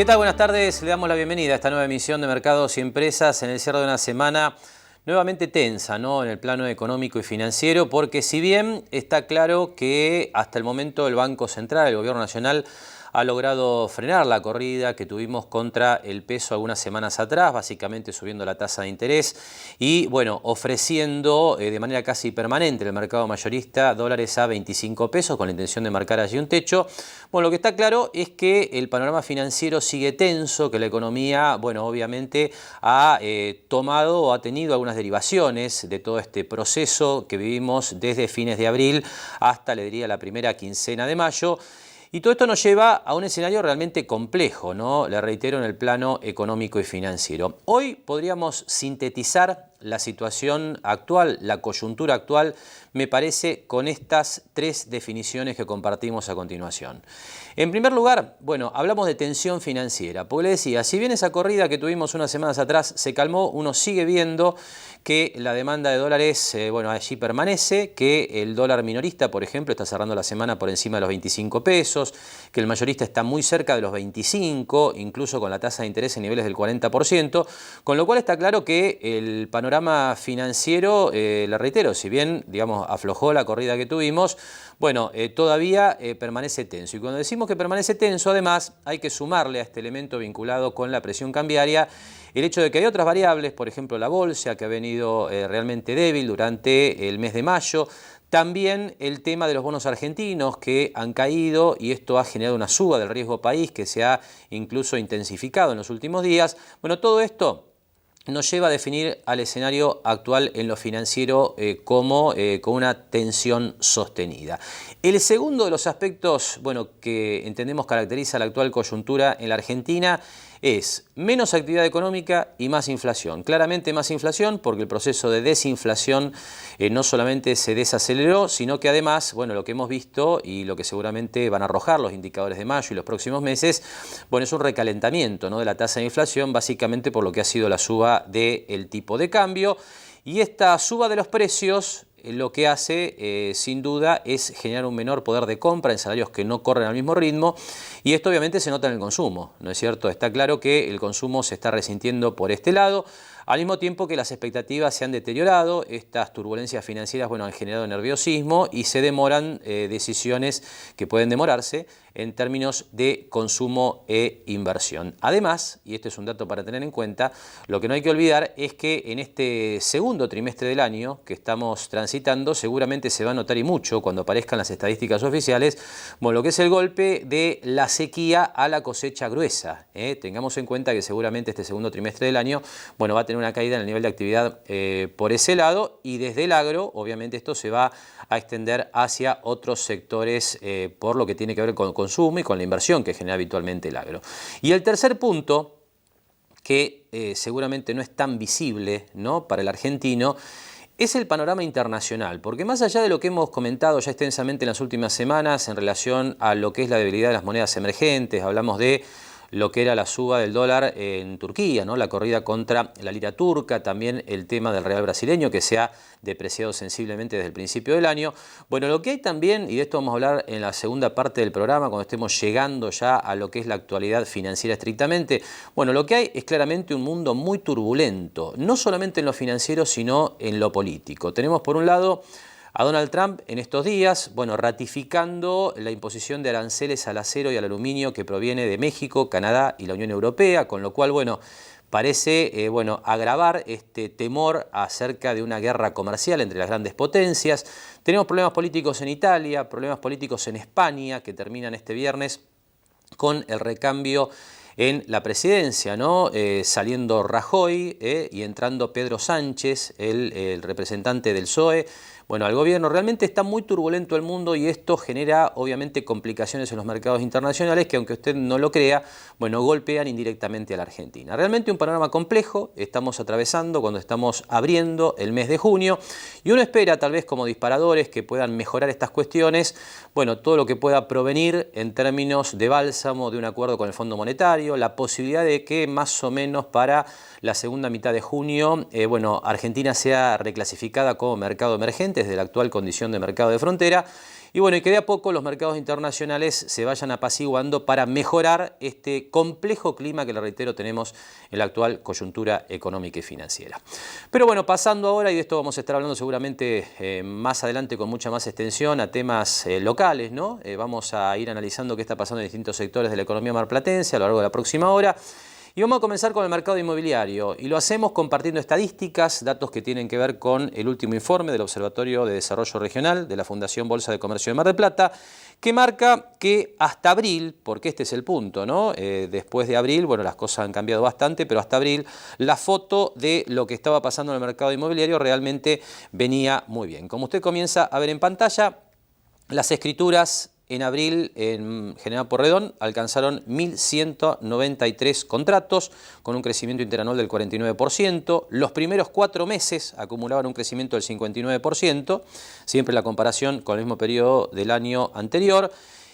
¿Qué tal? Buenas tardes. Le damos la bienvenida a esta nueva emisión de Mercados y Empresas en el cierre de una semana nuevamente tensa, ¿no?, en el plano económico y financiero, porque si bien está claro que hasta el momento el Banco Central, el Gobierno Nacional, ha logrado frenar la corrida que tuvimos contra el peso algunas semanas atrás, básicamente subiendo la tasa de interés y, bueno, ofreciendo de manera casi permanente el mercado mayorista dólares a 25 pesos con la intención de marcar allí un techo. Bueno, lo que está claro es que el panorama financiero sigue tenso, que la economía, bueno, obviamente ha tomado o ha tenido algunas derivaciones de todo este proceso que vivimos desde fines de abril hasta, le diría, la primera quincena de mayo. Y todo esto nos lleva a un escenario realmente complejo, ¿no? Le reitero, en el plano económico y financiero. Hoy podríamos sintetizar la situación actual, la coyuntura actual, me parece, con estas tres definiciones que compartimos a continuación. En primer lugar, bueno, hablamos de tensión financiera, porque le decía, si bien esa corrida que tuvimos unas semanas atrás se calmó, uno sigue viendo que la demanda de dólares, bueno, allí permanece, que el dólar minorista, por ejemplo, está cerrando la semana por encima de los 25 pesos, que el mayorista está muy cerca de los 25, incluso con la tasa de interés en niveles del 40%, con lo cual está claro que el panorama financiero, le reitero, si bien, digamos, aflojó la corrida que tuvimos, bueno, todavía permanece tenso. Y cuando decimos que permanece tenso, además, hay que sumarle a este elemento vinculado con la presión cambiaria el hecho de que hay otras variables, por ejemplo la bolsa, que ha venido realmente débil durante el mes de mayo. También el tema de los bonos argentinos que han caído y esto ha generado una suba del riesgo país que se ha incluso intensificado en los últimos días. Bueno, todo esto nos lleva a definir al escenario actual en lo financiero como con una tensión sostenida. El segundo de los aspectos, bueno, que entendemos caracteriza la actual coyuntura en la Argentina es menos actividad económica y más inflación. Claramente más inflación porque el proceso de desinflación no solamente se desaceleró, sino que además, bueno, lo que hemos visto y lo que seguramente van a arrojar los indicadores de mayo y los próximos meses, bueno, es un recalentamiento, ¿no?, de la tasa de inflación, básicamente por lo que ha sido la suba del tipo de cambio. Y esta suba de los precios lo que hace, sin duda, es generar un menor poder de compra en salarios que no corren al mismo ritmo y esto obviamente se nota en el consumo, ¿no es cierto? Está claro que el consumo se está resintiendo por este lado, al mismo tiempo que las expectativas se han deteriorado, estas turbulencias financieras, bueno, han generado nerviosismo y se demoran decisiones que pueden demorarse en términos de consumo e inversión. Además, y este es un dato para tener en cuenta, lo que no hay que olvidar es que en este segundo trimestre del año que estamos transitando, seguramente se va a notar y mucho cuando aparezcan las estadísticas oficiales, bueno, lo que es el golpe de la sequía a la cosecha gruesa. Tengamos en cuenta que seguramente este segundo trimestre del año, bueno, va a tener una caída en el nivel de actividad por ese lado y desde el agro, obviamente esto se va a extender hacia otros sectores por lo que tiene que ver con el consumo y con la inversión que genera habitualmente el agro. Y el tercer punto, que seguramente no es tan visible, ¿no?, para el argentino, es el panorama internacional, porque más allá de lo que hemos comentado ya extensamente en las últimas semanas en relación a lo que es la debilidad de las monedas emergentes, hablamos de lo que era la suba del dólar en Turquía, ¿no?, la corrida contra la lira turca, también el tema del real brasileño que se ha depreciado sensiblemente desde el principio del año. Bueno, lo que hay también, y de esto vamos a hablar en la segunda parte del programa, cuando estemos llegando ya a lo que es la actualidad financiera estrictamente, bueno, lo que hay es claramente un mundo muy turbulento, no solamente en lo financiero, sino en lo político. Tenemos por un lado a Donald Trump en estos días, bueno, ratificando la imposición de aranceles al acero y al aluminio que proviene de México, Canadá y la Unión Europea, con lo cual, bueno, parece bueno, agravar este temor acerca de una guerra comercial entre las grandes potencias. Tenemos problemas políticos en Italia, problemas políticos en España, que terminan este viernes con el recambio en la presidencia, ¿no? Saliendo Rajoy y entrando Pedro Sánchez, el representante del PSOE, bueno, al gobierno. Realmente está muy turbulento el mundo y esto genera obviamente complicaciones en los mercados internacionales que, aunque usted no lo crea, bueno, golpean indirectamente a la Argentina. Realmente un panorama complejo estamos atravesando cuando estamos abriendo el mes de junio y uno espera tal vez como disparadores que puedan mejorar estas cuestiones, bueno, todo lo que pueda provenir en términos de bálsamo de un acuerdo con el Fondo Monetario, la posibilidad de que más o menos para la segunda mitad de junio, bueno, Argentina sea reclasificada como mercado emergente, antes de la actual condición de mercado de frontera. Y bueno, y que de a poco los mercados internacionales se vayan apaciguando para mejorar este complejo clima que, le reitero, tenemos en la actual coyuntura económica y financiera. Pero bueno, pasando ahora, y de esto vamos a estar hablando seguramente más adelante con mucha más extensión, a temas locales, ¿no? Vamos a ir analizando qué está pasando en distintos sectores de la economía marplatense a lo largo de la próxima hora. Y vamos a comenzar con el mercado inmobiliario y lo hacemos compartiendo estadísticas, datos que tienen que ver con el último informe del Observatorio de Desarrollo Regional de la Fundación Bolsa de Comercio de Mar del Plata, que marca que hasta abril, porque este es el punto, ¿no? Después de abril, bueno, las cosas han cambiado bastante, pero hasta abril la foto de lo que estaba pasando en el mercado inmobiliario realmente venía muy bien. Como usted comienza a ver en pantalla, las escrituras en abril, en General Porredón, alcanzaron 1.193 contratos, con un crecimiento interanual del 49%. Los primeros 4 meses acumulaban un crecimiento del 59%, siempre la comparación con el mismo periodo del año anterior.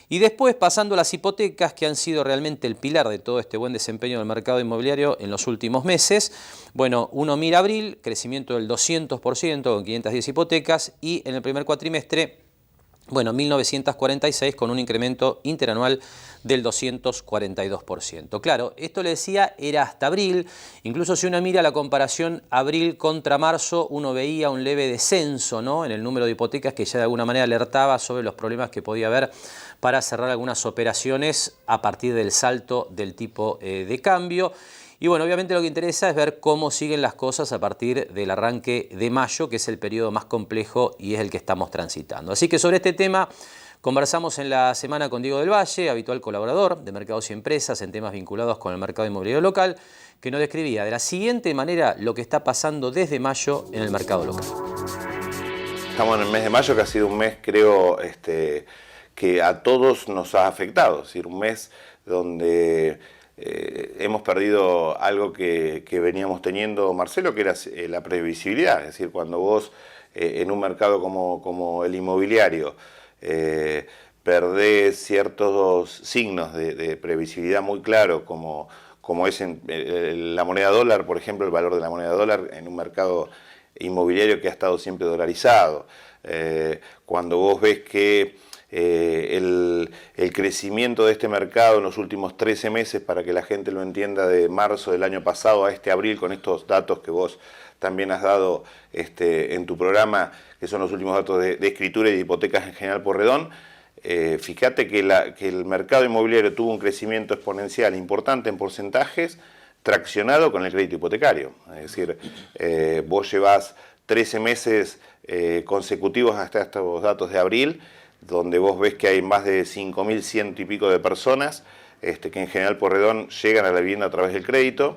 Y después, pasando a las hipotecas, que han sido realmente el pilar de todo este buen desempeño del mercado inmobiliario en los últimos meses. Bueno, uno mira abril, crecimiento del 200%, con 510 hipotecas, y en el primer cuatrimestre, bueno, 1.946 con un incremento interanual del 242%. Claro, esto le decía, era hasta abril. Incluso si uno mira la comparación abril contra marzo, uno veía un leve descenso, ¿no?, en el número de hipotecas, que ya de alguna manera alertaba sobre los problemas que podía haber para cerrar algunas operaciones a partir del salto del tipo de cambio. Y bueno, obviamente lo que interesa es ver cómo siguen las cosas a partir del arranque de mayo, que es el periodo más complejo y es el que estamos transitando. Así que sobre este tema conversamos en la semana con Diego del Valle, habitual colaborador de Mercados y Empresas en temas vinculados con el mercado inmobiliario local, que nos describía de la siguiente manera lo que está pasando desde mayo en el mercado local. Estamos en el mes de mayo, que ha sido un mes, creo, que a todos nos ha afectado. Es decir, un mes donde hemos perdido algo que veníamos teniendo, Marcelo, que era la previsibilidad. Es decir, cuando vos en un mercado como el inmobiliario perdés ciertos signos de previsibilidad muy claro, como es en la moneda dólar, por ejemplo, el valor de la moneda dólar en un mercado inmobiliario que ha estado siempre dolarizado. Cuando vos ves que el crecimiento de este mercado en los últimos 13 meses, para que la gente lo entienda, de marzo del año pasado a este abril, con estos datos que vos también has dado en tu programa, que son los últimos datos de escritura y de hipotecas en General Porredón, fíjate que el mercado inmobiliario tuvo un crecimiento exponencial importante en porcentajes, traccionado con el crédito hipotecario. Es decir, vos llevás 13 meses consecutivos hasta estos datos de abril, donde vos ves que hay más de 5.100 y pico de personas que en General Porredón llegan a la vivienda a través del crédito,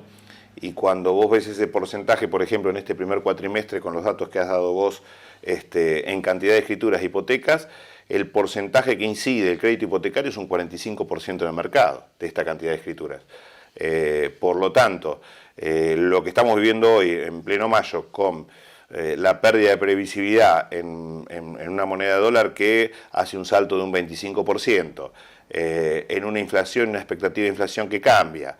y cuando vos ves ese porcentaje, por ejemplo, en este primer cuatrimestre, con los datos que has dado vos en cantidad de escrituras e hipotecas, el porcentaje que incide el crédito hipotecario es un 45% del mercado, de esta cantidad de escrituras. Por lo tanto, lo que estamos viviendo hoy, en pleno mayo, con la pérdida de previsibilidad en una moneda dólar que hace un salto de un 25%, en una inflación, una expectativa de inflación que cambia,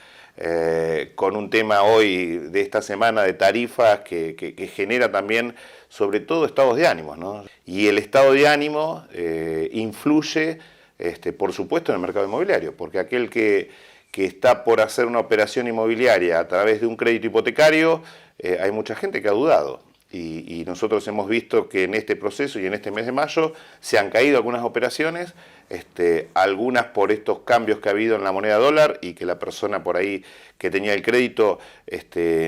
con un tema hoy de esta semana de tarifas que genera también, sobre todo, estados de ánimo, ¿no? Y el estado de ánimo influye, por supuesto, en el mercado inmobiliario, porque aquel que está por hacer una operación inmobiliaria a través de un crédito hipotecario, hay mucha gente que ha dudado. Y nosotros hemos visto que en este proceso y en este mes de mayo se han caído algunas operaciones, algunas por estos cambios que ha habido en la moneda dólar, y que la persona por ahí que tenía el crédito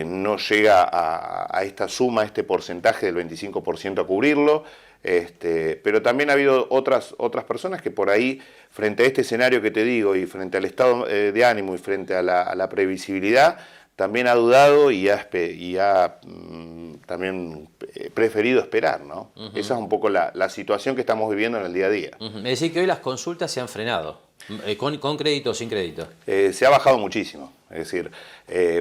no llega a esta suma, a este porcentaje del 25% a cubrirlo. Pero también ha habido otras personas que por ahí, frente a este escenario que te digo, y frente al estado de ánimo y frente a la previsibilidad, también ha dudado y ha también preferido esperar, ¿no? Esa es un poco la situación que estamos viviendo en el día a día. Es decir, que hoy las consultas se han frenado, con crédito o sin crédito. Se ha bajado muchísimo. Es decir,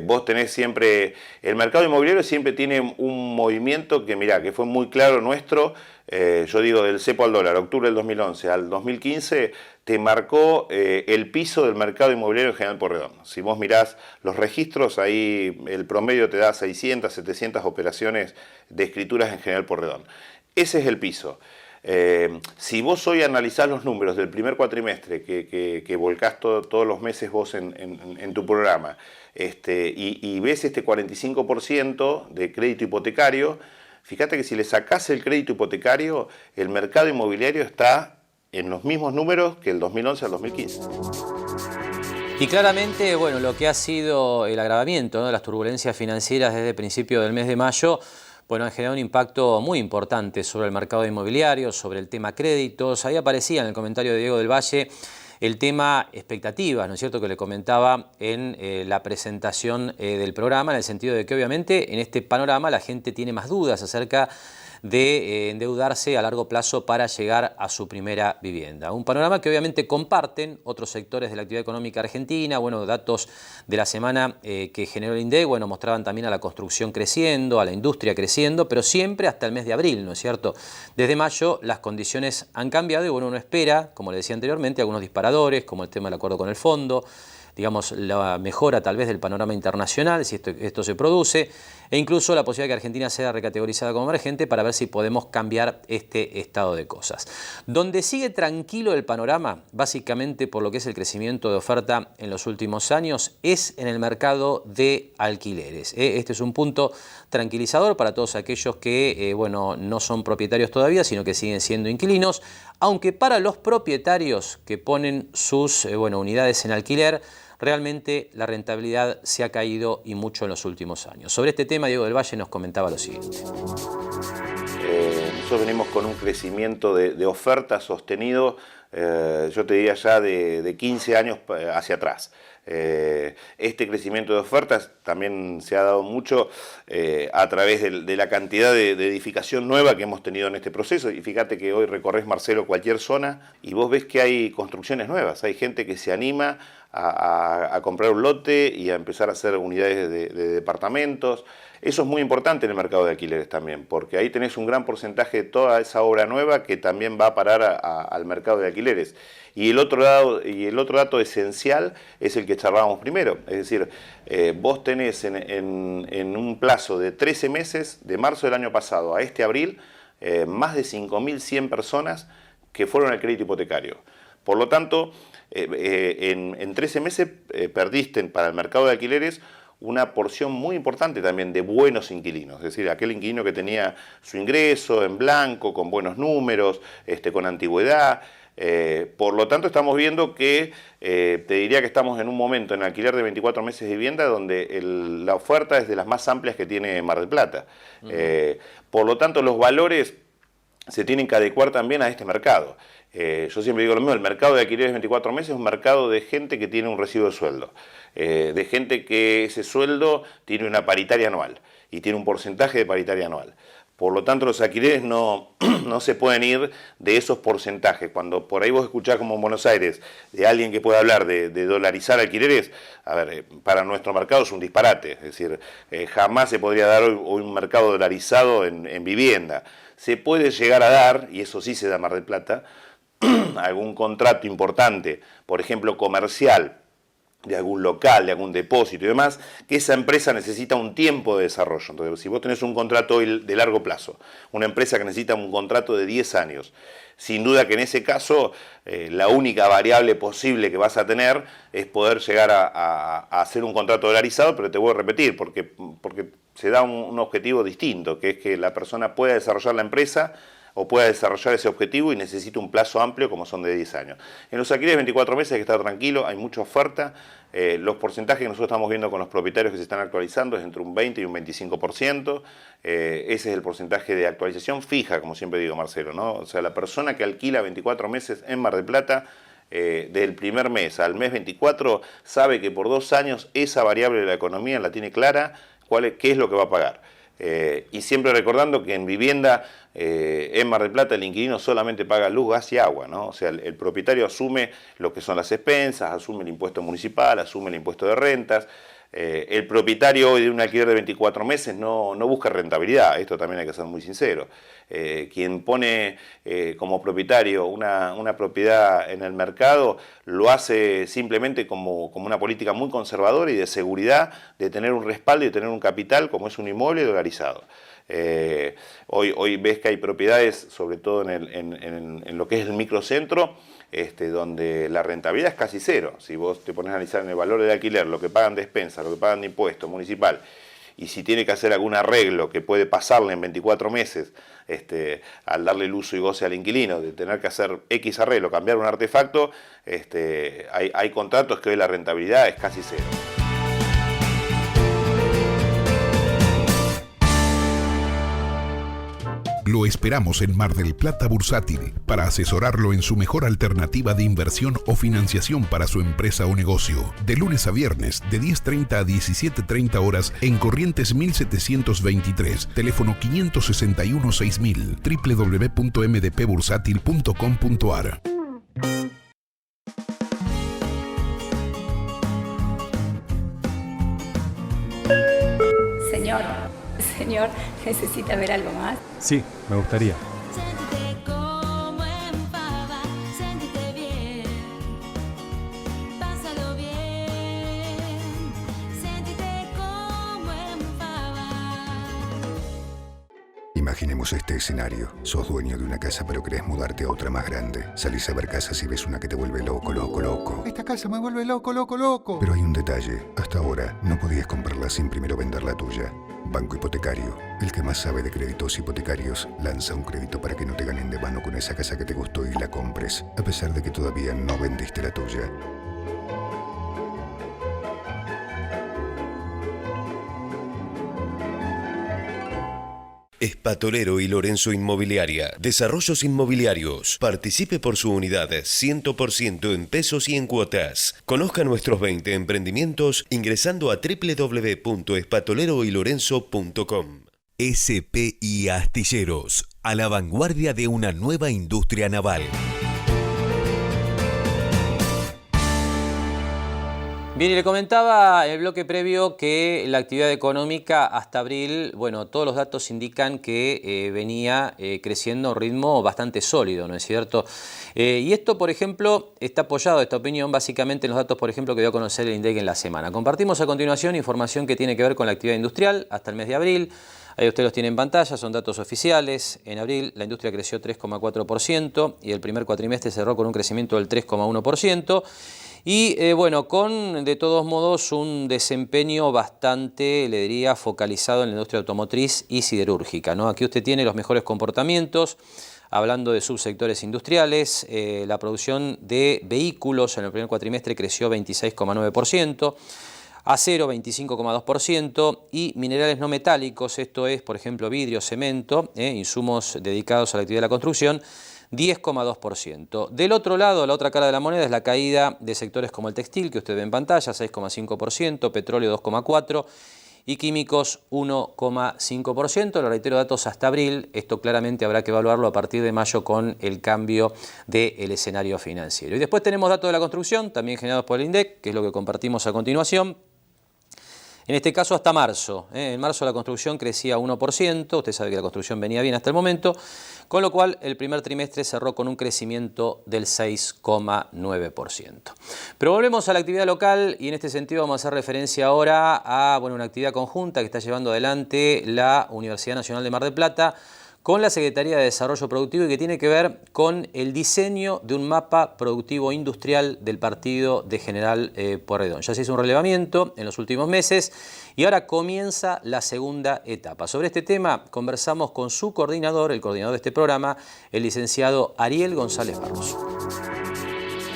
vos tenés siempre, el mercado inmobiliario siempre tiene un movimiento que, mirá, que fue muy claro nuestro, yo digo del cepo al dólar, octubre del 2011 al 2015, te marcó el piso del mercado inmobiliario en General Porredón. Si vos mirás los registros, ahí el promedio te da 600, 700 operaciones de escrituras en General Porredón. Ese es el piso. Si vos hoy analizás los números del primer cuatrimestre que volcás todos los meses vos en tu programa, y ves este 45% de crédito hipotecario, fíjate que si le sacás el crédito hipotecario, el mercado inmobiliario está en los mismos números que el 2011 al 2015. Y claramente, bueno, lo que ha sido el agravamiento, ¿no?, de las turbulencias financieras desde el principio del mes de mayo, bueno, han generado un impacto muy importante sobre el mercado inmobiliario, sobre el tema créditos. Ahí aparecía en el comentario de Diego del Valle el tema expectativas, ¿no es cierto?, que le comentaba en la presentación del programa, en el sentido de que obviamente en este panorama la gente tiene más dudas acerca de endeudarse a largo plazo para llegar a su primera vivienda. Un panorama que obviamente comparten otros sectores de la actividad económica argentina. Bueno, datos de la semana que generó el INDEC, bueno, mostraban también a la construcción creciendo, a la industria creciendo, pero siempre hasta el mes de abril, ¿no es cierto? Desde mayo las condiciones han cambiado y bueno, uno espera, como le decía anteriormente, algunos disparadores, como el tema del acuerdo con el fondo, digamos, la mejora tal vez del panorama internacional, si esto se produce, e incluso la posibilidad de que Argentina sea recategorizada como emergente para ver si podemos cambiar este estado de cosas. Donde sigue tranquilo el panorama, básicamente por lo que es el crecimiento de oferta en los últimos años, es en el mercado de alquileres. Este es un punto tranquilizador para todos aquellos que bueno, no son propietarios todavía, sino que siguen siendo inquilinos, aunque para los propietarios que ponen sus unidades en alquiler, realmente la rentabilidad se ha caído y mucho en los últimos años. Sobre este tema, Diego del Valle nos comentaba lo siguiente. Nosotros venimos con un crecimiento de oferta sostenido, yo te diría ya de 15 años hacia atrás. Este crecimiento de ofertas también se ha dado mucho a través de la cantidad de edificación nueva que hemos tenido en este proceso. Y fíjate que hoy recorres, Marcelo, cualquier zona y vos ves que hay construcciones nuevas. Hay gente que se anima a comprar un lote y a empezar a hacer unidades de departamentos. Eso es muy importante en el mercado de alquileres también, porque ahí tenés un gran porcentaje de toda esa obra nueva que también va a parar al mercado de alquileres. Y el otro dato esencial es el que charlábamos primero, es decir, vos tenés en un plazo de 13 meses, de marzo del año pasado a este abril, más de 5.100 personas que fueron al crédito hipotecario. Por lo tanto, en 13 meses perdiste para el mercado de alquileres una porción muy importante también de buenos inquilinos, es decir, aquel inquilino que tenía su ingreso en blanco, con buenos números, con antigüedad. Por lo tanto, estamos viendo que, te diría que estamos en un momento en alquiler de 24 meses de vivienda donde la oferta es de las más amplias que tiene Mar del Plata. Por lo tanto, los valores se tienen que adecuar también a este mercado. Yo siempre digo lo mismo, el mercado de alquileres de 24 meses es un mercado de gente que tiene un recibo de sueldo, de gente que ese sueldo tiene una paritaria anual y tiene un porcentaje de paritaria anual. Por lo tanto, los alquileres no se pueden ir de esos porcentajes. Cuando por ahí vos escuchás como en Buenos Aires de alguien que pueda hablar de dolarizar alquileres, a ver, para nuestro mercado es un disparate. Es decir, jamás se podría dar hoy un mercado dolarizado en vivienda. Se puede llegar a dar, y eso sí se da en Mar del Plata, algún contrato importante, por ejemplo comercial, de algún local, de algún depósito y demás, que esa empresa necesita un tiempo de desarrollo. Entonces, si vos tenés un contrato de largo plazo, una empresa que necesita un contrato de 10 años, sin duda que en ese caso la única variable posible que vas a tener es poder llegar a hacer un contrato dolarizado, pero te voy a repetir, porque se da un objetivo distinto, que es que la persona pueda desarrollar la empresa o pueda desarrollar ese objetivo y necesita un plazo amplio como son de 10 años. En los alquileres de 24 meses hay que estar tranquilo, hay mucha oferta. Los porcentajes que nosotros estamos viendo con los propietarios que se están actualizando es entre un 20 y un 25%. Ese es el porcentaje de actualización fija, como siempre digo, Marcelo, ¿no? O sea, la persona que alquila 24 meses en Mar del Plata, del primer mes al mes 24, sabe que por 2 años esa variable de la economía la tiene clara, qué es lo que va a pagar. Y siempre recordando que en vivienda, en Mar del Plata, el inquilino solamente paga luz, gas y agua, ¿no? O sea, el propietario asume lo que son las expensas, asume el impuesto municipal, asume el impuesto de rentas. El propietario hoy de un alquiler de 24 meses no busca rentabilidad, esto también hay que ser muy sincero. Quien pone como propietario una propiedad en el mercado lo hace simplemente como una política muy conservadora y de seguridad, de tener un respaldo y de tener un capital como es un inmueble dolarizado. Hoy ves que hay propiedades, sobre todo en lo que es el microcentro, donde la rentabilidad es casi cero. Si vos te pones a analizar en el valor del alquiler, lo que pagan de expensas, lo que pagan de impuesto municipal, y si tiene que hacer algún arreglo que puede pasarle en 24 meses, al darle el uso y goce al inquilino, de tener que hacer X arreglo, cambiar un artefacto, hay contratos que hoy la rentabilidad es casi cero. Lo esperamos en Mar del Plata Bursátil para asesorarlo en su mejor alternativa de inversión o financiación para su empresa o negocio. De lunes a viernes, de 10:30 a 17:30 horas en Corrientes 1723, teléfono 561-6000, www.mdpbursátil.com.ar. Señor, ¿necesita ver algo más? Sí, me gustaría. Siéntete como en pava, siéntete bien, pásalo bien, siéntete como en pava. Imaginemos este escenario. Sos dueño de una casa pero querés mudarte a otra más grande. Salís a ver casas y ves una que te vuelve loco, loco, loco. Esta casa me vuelve loco, loco, loco. Pero hay un detalle. Hasta ahora no podías comprarla sin primero vender la tuya. Banco Hipotecario, el que más sabe de créditos hipotecarios, lanza un crédito para que no te ganen de mano con esa casa que te gustó y la compres, a pesar de que todavía no vendiste la tuya. Espatolero y Lorenzo Inmobiliaria. Desarrollos inmobiliarios. Participe por su unidad 100% en pesos y en cuotas. Conozca nuestros 20 emprendimientos ingresando a www.espatoleroylorenzo.com. SPI Astilleros, a la vanguardia de una nueva industria naval. Bien, y le comentaba en el bloque previo que la actividad económica hasta abril, bueno, todos los datos indican que venía creciendo a un ritmo bastante sólido, ¿no es cierto? Y esto, por ejemplo, está apoyado, esta opinión, básicamente en los datos, por ejemplo, que dio a conocer el INDEC en la semana. Compartimos a continuación información que tiene que ver con la actividad industrial hasta el mes de abril. Ahí ustedes los tienen en pantalla, son datos oficiales. En abril la industria creció 3,4% y el primer cuatrimestre cerró con un crecimiento del 3,1%. Y bueno, con de todos modos un desempeño bastante, le diría, focalizado en la industria automotriz y siderúrgica, ¿no? Aquí usted tiene los mejores comportamientos, hablando de subsectores industriales. La producción de vehículos en el primer cuatrimestre creció 26,9%, acero 25,2% y minerales no metálicos, esto es, por ejemplo, vidrio, cemento, insumos dedicados a la actividad de la construcción, 10,2%. Del otro lado, la otra cara de la moneda es la caída de sectores como el textil, que usted ve en pantalla, 6,5%, petróleo 2,4%, y químicos 1,5%. Lo reitero, datos hasta abril. Esto claramente habrá que evaluarlo a partir de mayo con el cambio del escenario financiero. Y después tenemos datos de la construcción, también generados por el INDEC, que es lo que compartimos a continuación. En este caso hasta marzo. En marzo la construcción crecía 1%, usted sabe que la construcción venía bien hasta el momento, con lo cual el primer trimestre cerró con un crecimiento del 6,9%. Pero volvemos a la actividad local y en este sentido vamos a hacer referencia ahora a una actividad conjunta que está llevando adelante la Universidad Nacional de Mar del Plata con la Secretaría de Desarrollo Productivo y que tiene que ver con el diseño de un mapa productivo industrial del partido de General Pueyrredón. Ya se hizo un relevamiento en los últimos meses y ahora comienza la segunda etapa. Sobre este tema conversamos con su coordinador, el coordinador de este programa, el licenciado Ariel González Barros.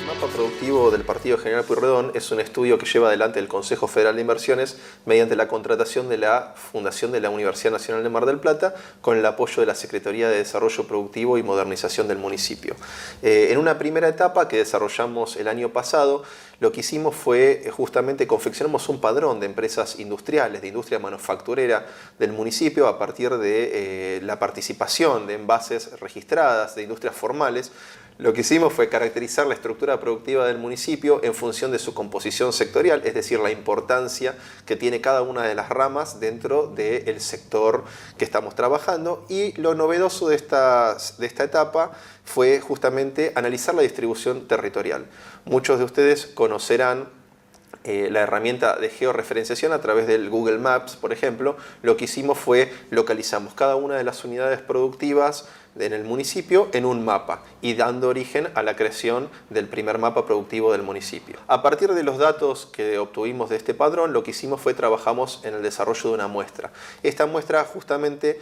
El mapa productivo del partido General Pueyrredón es un estudio que lleva adelante el Consejo Federal de Inversiones mediante la contratación de la Fundación de la Universidad Nacional de Mar del Plata con el apoyo de la Secretaría de Desarrollo Productivo y Modernización del municipio. En una primera etapa que desarrollamos el año pasado, lo que hicimos fue justamente confeccionamos un padrón de empresas industriales, de industria manufacturera del municipio a partir de la participación de envases registradas, de industrias formales. Lo que hicimos fue caracterizar la estructura productiva del municipio en función de su composición sectorial, es decir, la importancia que tiene cada una de las ramas dentro del sector que estamos trabajando. Y lo novedoso de esta etapa fue justamente analizar la distribución territorial. Muchos de ustedes conocerán la herramienta de georreferenciación a través del Google Maps, por ejemplo, lo que hicimos fue localizamos cada una de las unidades productivas en el municipio en un mapa y dando origen a la creación del primer mapa productivo del municipio. A partir de los datos que obtuvimos de este padrón, lo que hicimos fue trabajamos en el desarrollo de una muestra. Esta muestra justamente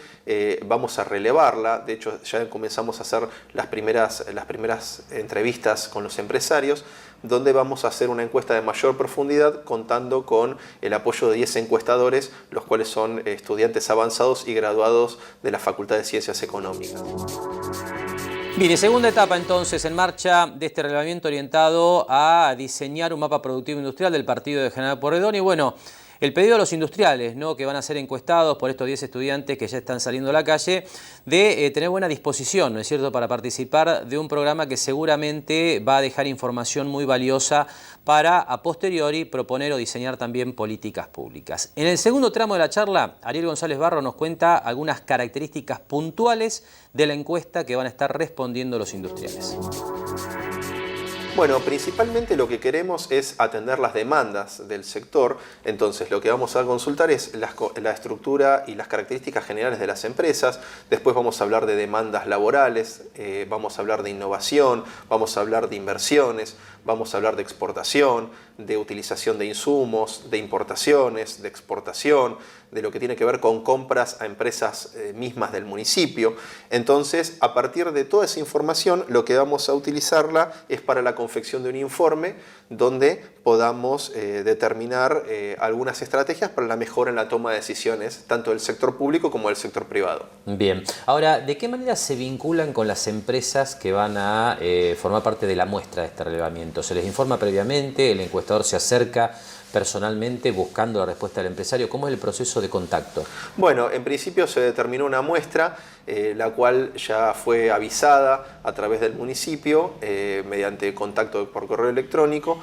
vamos a relevarla, de hecho ya comenzamos a hacer las primeras entrevistas con los empresarios, donde vamos a hacer una encuesta de mayor profundidad contando con el apoyo de 10 encuestadores, los cuales son estudiantes avanzados y graduados de la Facultad de Ciencias Económicas. Bien, y segunda etapa entonces en marcha de este relevamiento orientado a diseñar un mapa productivo industrial del partido de General Pueyrredón y bueno, el pedido a los industriales, ¿no?, que van a ser encuestados por estos 10 estudiantes que ya están saliendo a la calle, de tener buena disposición, ¿no es cierto?, para participar de un programa que seguramente va a dejar información muy valiosa para a posteriori proponer o diseñar también políticas públicas. En el segundo tramo de la charla, Ariel González Barro nos cuenta algunas características puntuales de la encuesta que van a estar respondiendo los industriales. Bueno, principalmente lo que queremos es atender las demandas del sector, entonces lo que vamos a consultar es la estructura y las características generales de las empresas, después vamos a hablar de demandas laborales, vamos a hablar de innovación, vamos a hablar de inversiones, vamos a hablar de exportación, de utilización de insumos, de importaciones, de exportación, de lo que tiene que ver con compras a empresas mismas del municipio. Entonces, a partir de toda esa información, lo que vamos a utilizarla es para la confección de un informe donde podamos determinar algunas estrategias para la mejora en la toma de decisiones, tanto del sector público como del sector privado. Bien, ahora, ¿de qué manera se vinculan con las empresas que van a formar parte de la muestra de este relevamiento? ¿Se les informa previamente? ¿El encuestador se acerca personalmente buscando la respuesta del empresario? ¿Cómo es el proceso de contacto? Bueno, en principio se determinó una muestra, la cual ya fue avisada a través del municipio mediante contacto por correo electrónico.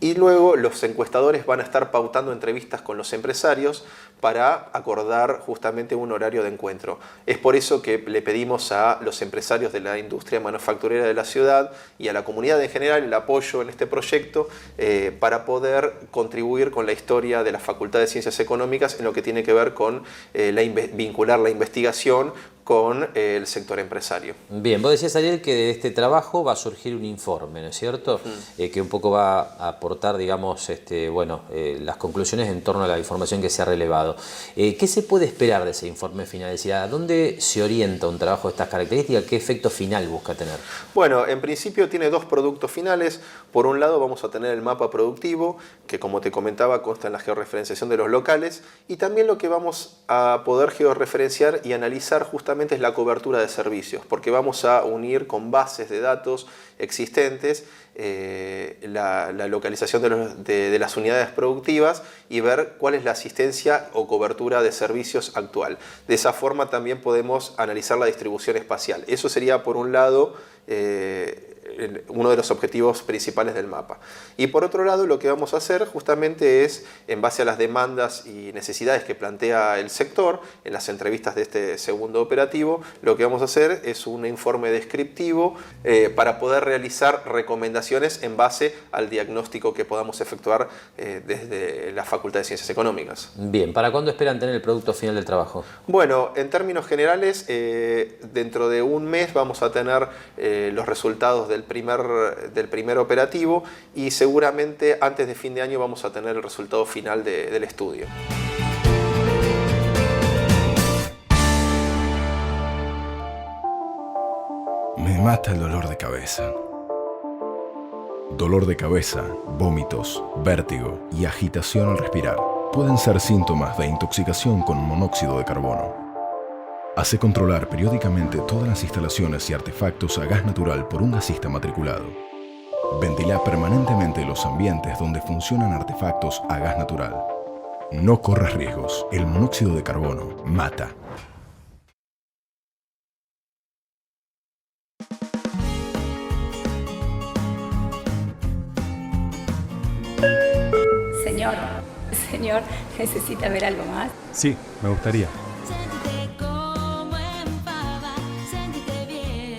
Y luego los encuestadores van a estar pautando entrevistas con los empresarios para acordar justamente un horario de encuentro. Es por eso que le pedimos a los empresarios de la industria manufacturera de la ciudad y a la comunidad en general el apoyo en este proyecto para poder contribuir con la historia de la Facultad de Ciencias Económicas en lo que tiene que ver con vincular la investigación con el sector empresario. Bien, vos decías, Ariel, que de este trabajo va a surgir un informe, ¿no es cierto? Que un poco va a aportar, digamos, las conclusiones en torno a la información que se ha relevado. ¿Qué se puede esperar de ese informe final? Es decir, ¿a dónde se orienta un trabajo de estas características? ¿Qué efecto final busca tener? Bueno, en principio tiene dos productos finales. Por un lado vamos a tener el mapa productivo, que como te comentaba consta en la georreferenciación de los locales, y también lo que vamos a poder georreferenciar y analizar justamente es la cobertura de servicios, porque vamos a unir con bases de datos existentes la localización de las unidades productivas y ver cuál es la asistencia o cobertura de servicios actual. De esa forma también podemos analizar la distribución espacial. Eso sería por un lado uno de los objetivos principales del mapa. Y por otro lado, lo que vamos a hacer justamente es, en base a las demandas y necesidades que plantea el sector, en las entrevistas de este segundo operativo, lo que vamos a hacer es un informe descriptivo para poder realizar recomendaciones en base al diagnóstico que podamos efectuar desde la Facultad de Ciencias Económicas. Bien, ¿para cuándo esperan tener el producto final del trabajo? Bueno, en términos generales, dentro de un mes vamos a tener los resultados del primer operativo y seguramente antes de fin de año vamos a tener el resultado final del estudio. Me mata el dolor de cabeza. Dolor de cabeza, vómitos, vértigo y agitación al respirar pueden ser síntomas de intoxicación con monóxido de carbono. Hace controlar periódicamente todas las instalaciones y artefactos a gas natural por un gasista matriculado. Ventila permanentemente los ambientes donde funcionan artefactos a gas natural. No corras riesgos. El monóxido de carbono mata. Señor, ¿necesita ver algo más? Sí, me gustaría. Sentite como en pava, sentite bien,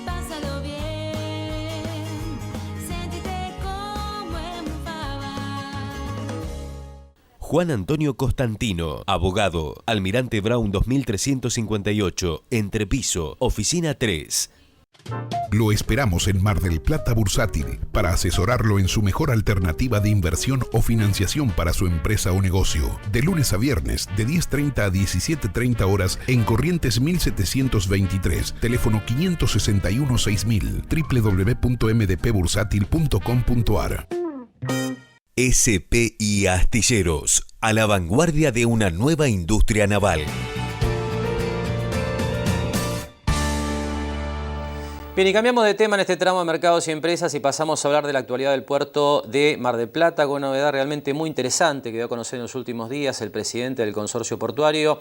pásalo bien, sentite como Juan Antonio Costantino, abogado, Almirante Brown 2358, Entrepiso, Oficina 3. Lo esperamos en Mar del Plata Bursátil para asesorarlo en su mejor alternativa de inversión o financiación para su empresa o negocio. De lunes a viernes, de 10:30 a 17:30 horas en Corrientes 1723, teléfono 561-6000, www.mdpbursátil.com.ar. SPI Astilleros, a la vanguardia de una nueva industria naval. Bien, y cambiamos de tema en este tramo de mercados y empresas y pasamos a hablar de la actualidad del puerto de Mar del Plata, con una novedad realmente muy interesante que dio a conocer en los últimos días el presidente del consorcio portuario,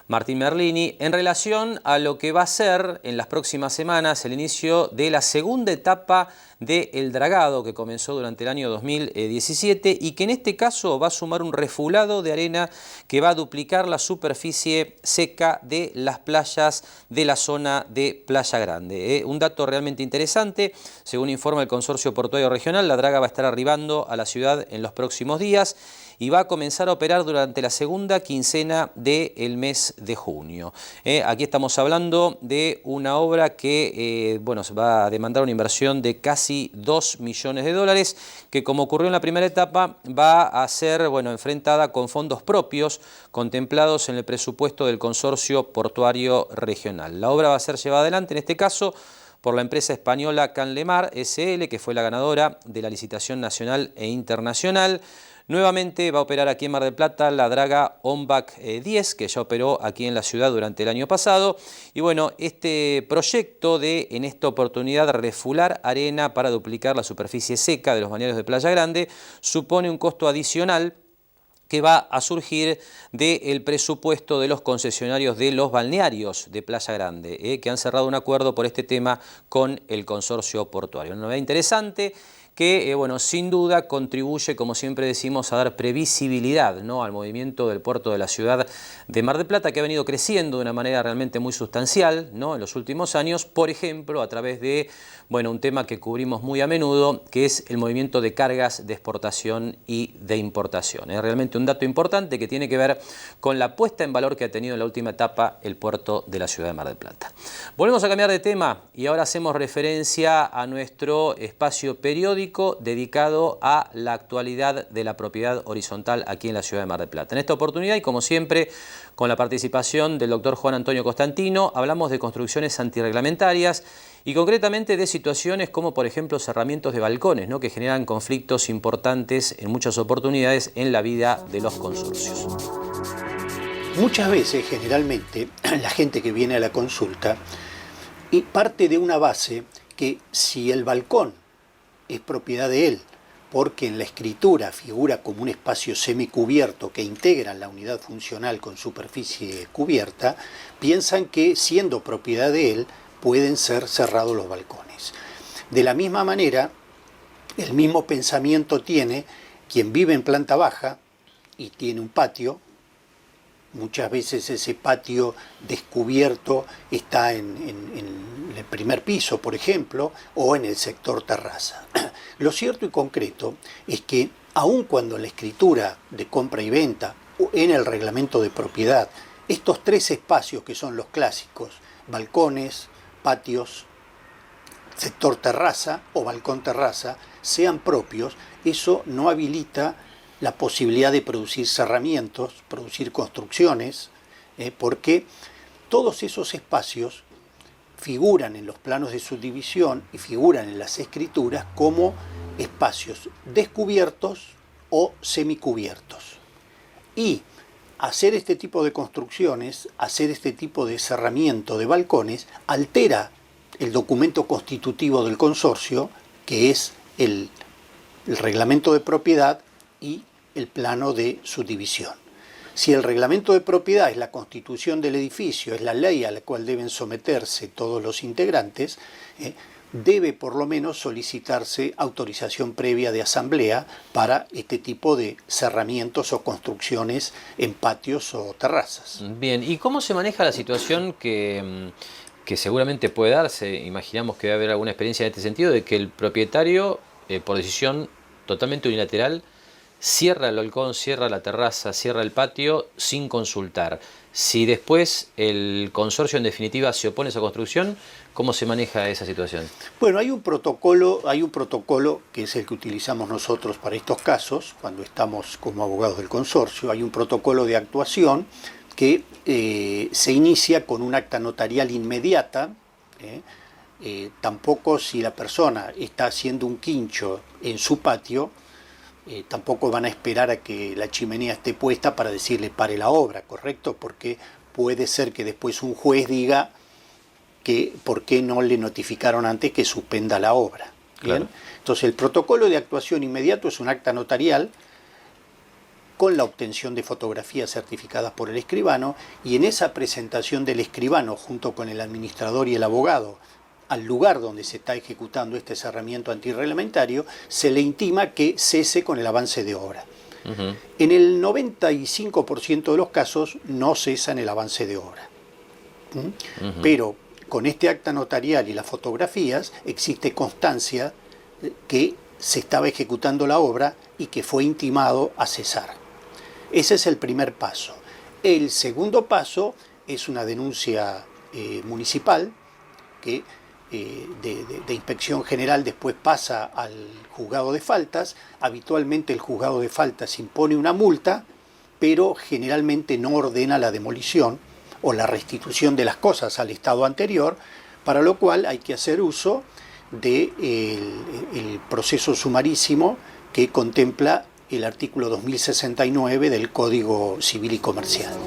Martín Merlini, en relación a lo que va a ser en las próximas semanas el inicio de la segunda etapa del dragado que comenzó durante el año 2017 y que en este caso va a sumar un refulado de arena que va a duplicar la superficie seca de las playas de la zona de Playa Grande. Un dato realmente interesante, según informa el Consorcio Portuario Regional, la draga va a estar arribando a la ciudad en los próximos días y va a comenzar a operar durante la segunda quincena del mes de junio. Aquí estamos hablando de una obra que va a demandar una inversión de casi 2 millones de dólares, que como ocurrió en la primera etapa, va a ser enfrentada con fondos propios contemplados en el presupuesto del Consorcio Portuario Regional. La obra va a ser llevada adelante, en este caso, por la empresa española Canlemar SL, que fue la ganadora de la licitación nacional e internacional. Nuevamente va a operar aquí en Mar del Plata la draga Ombak 10, que ya operó aquí en la ciudad durante el año pasado. Y bueno, este proyecto de, en esta oportunidad, refular arena para duplicar la superficie seca de los balnearios de Playa Grande, supone un costo adicional que va a surgir del presupuesto de los concesionarios de los balnearios de Playa Grande, que han cerrado un acuerdo por este tema con el consorcio portuario. Una novedad interesante que, sin duda contribuye, como siempre decimos, a dar previsibilidad, ¿no?, al movimiento del puerto de la ciudad de Mar del Plata, que ha venido creciendo de una manera realmente muy sustancial, ¿no?, en los últimos años, por ejemplo, a través de un tema que cubrimos muy a menudo, que es el movimiento de cargas de exportación y de importación. Es realmente un dato importante que tiene que ver con la puesta en valor que ha tenido en la última etapa el puerto de la ciudad de Mar del Plata. Volvemos a cambiar de tema y ahora hacemos referencia a nuestro espacio periódico dedicado a la actualidad de la propiedad horizontal aquí en la ciudad de Mar del Plata. En esta oportunidad, y como siempre, con la participación del doctor Juan Antonio Costantino, hablamos de construcciones antirreglamentarias y concretamente de situaciones como, por ejemplo, cerramientos de balcones, ¿no?, que generan conflictos importantes en muchas oportunidades en la vida de los consorcios. Muchas veces, generalmente, la gente que viene a la consulta y parte de una base que si el balcón es propiedad de él, porque en la escritura figura como un espacio semicubierto que integra la unidad funcional con superficie cubierta, piensan que siendo propiedad de él pueden ser cerrados los balcones. De la misma manera, el mismo pensamiento tiene quien vive en planta baja y tiene un patio. Muchas veces ese patio descubierto está en el primer piso, por ejemplo, o en el sector terraza. Lo cierto y concreto es que, aun cuando en la escritura de compra y venta o en el reglamento de propiedad, estos tres espacios que son los clásicos, balcones, patios, sector terraza o balcón terraza, sean propios, eso no habilita la posibilidad de producir cerramientos, producir construcciones, porque todos esos espacios figuran en los planos de subdivisión y figuran en las escrituras como espacios descubiertos o semicubiertos. Y hacer este tipo de construcciones, hacer este tipo de cerramiento de balcones, altera el documento constitutivo del consorcio, que es el reglamento de propiedad y el plano de subdivisión. Si el reglamento de propiedad es la constitución del edificio, es la ley a la cual deben someterse todos los integrantes, debe por lo menos solicitarse autorización previa de asamblea para este tipo de cerramientos o construcciones en patios o terrazas. Bien, ¿y cómo se maneja la situación que seguramente puede darse? Imaginamos que va a haber alguna experiencia en este sentido, de que el propietario, por decisión totalmente unilateral, cierra el balcón, cierra la terraza, cierra el patio sin consultar. Si después el consorcio en definitiva se opone a esa construcción, ¿cómo se maneja esa situación? Bueno, hay un protocolo que es el que utilizamos nosotros para estos casos, cuando estamos como abogados del consorcio. Hay un protocolo de actuación que se inicia con un acta notarial inmediata. Tampoco si la persona está haciendo un quincho en su patio, tampoco van a esperar a que la chimenea esté puesta para decirle pare la obra, ¿correcto? Porque puede ser que después un juez diga que por qué no le notificaron antes que suspenda la obra. ¿Bien? Claro. Entonces el protocolo de actuación inmediato es un acta notarial con la obtención de fotografías certificadas por el escribano, y en esa presentación del escribano junto con el administrador y el abogado al lugar donde se está ejecutando este cerramiento antirreglamentario, se le intima que cese con el avance de obra. En el 95% de los casos no cesan el avance de obra. Pero con este acta notarial y las fotografías existe constancia que se estaba ejecutando la obra y que fue intimado a cesar. Ese es el primer paso. El segundo paso es una denuncia municipal que de inspección general después pasa al juzgado de faltas. Habitualmente el juzgado de faltas impone una multa, pero generalmente no ordena la demolición o la restitución de las cosas al estado anterior, para lo cual hay que hacer uso del proceso sumarísimo que contempla el artículo 2069 del Código Civil y Comercial.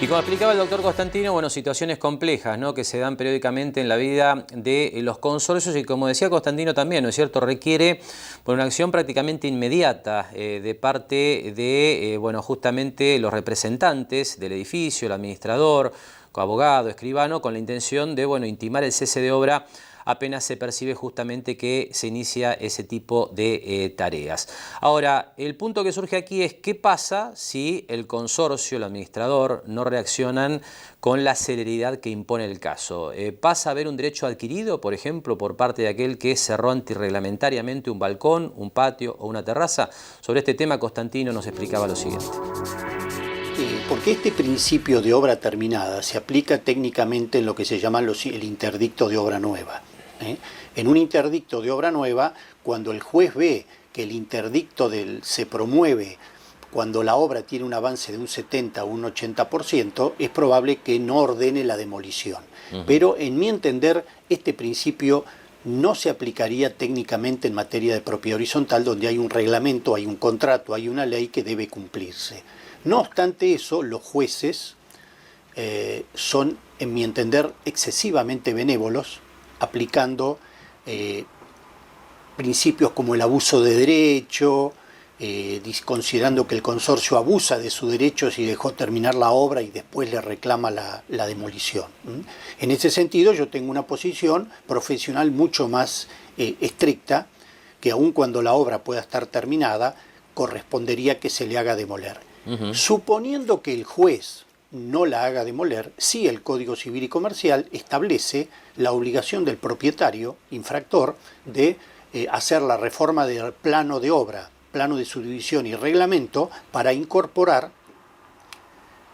Y como explicaba el doctor Costantino, bueno, situaciones complejas, ¿no?, que se dan periódicamente en la vida de los consorcios, y como decía Costantino también, ¿no es cierto?, requiere una acción prácticamente inmediata de parte de, bueno, justamente los representantes del edificio, el administrador, abogado, escribano, con la intención de, bueno, intimar el cese de obra apenas se percibe justamente que se inicia ese tipo de tareas. Ahora, el punto que surge aquí es qué pasa si el consorcio, el administrador, no reaccionan con la celeridad que impone el caso. ¿Pasa a haber un derecho adquirido, por ejemplo, por parte de aquel que cerró antirreglamentariamente un balcón, un patio o una terraza? Sobre este tema, Costantino nos explicaba lo siguiente. Porque este principio de obra terminada se aplica técnicamente en lo que se llama el interdicto de obra nueva. En un interdicto de obra nueva, cuando el juez ve que el interdicto se promueve cuando la obra tiene un avance de un 70 o un 80%, es probable que no ordene la demolición. Pero en mi entender, este principio no se aplicaría técnicamente en materia de propiedad horizontal, donde hay un reglamento, hay un contrato, hay una ley que debe cumplirse. No obstante eso, los jueces son, en mi entender, excesivamente benévolos, aplicando principios como el abuso de derecho, considerando que el consorcio abusa de sus derechos y dejó terminar la obra y después le reclama la demolición. En ese sentido, yo tengo una posición profesional mucho más estricta, que aun cuando la obra pueda estar terminada, correspondería que se le haga demoler. Suponiendo que el juez no la haga demoler, sí el Código Civil y Comercial establece la obligación del propietario, infractor, de hacer la reforma del plano de obra, plano de subdivisión y reglamento para incorporar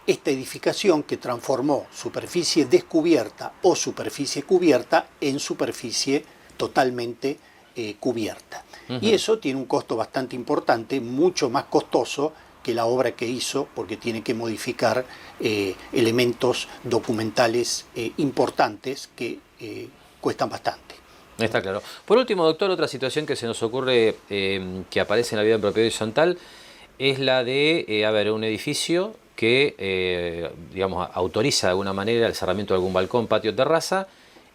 esta edificación que transformó superficie descubierta o superficie cubierta en superficie totalmente cubierta. Y eso tiene un costo bastante importante, mucho más costoso que la obra que hizo, porque tiene que modificar elementos documentales importantes que cuestan bastante. Está claro. Por último, doctor, otra situación que se nos ocurre que aparece en la vida en propiedad horizontal es la de, un edificio que, digamos, autoriza de alguna manera el cerramiento de algún balcón, patio, terraza,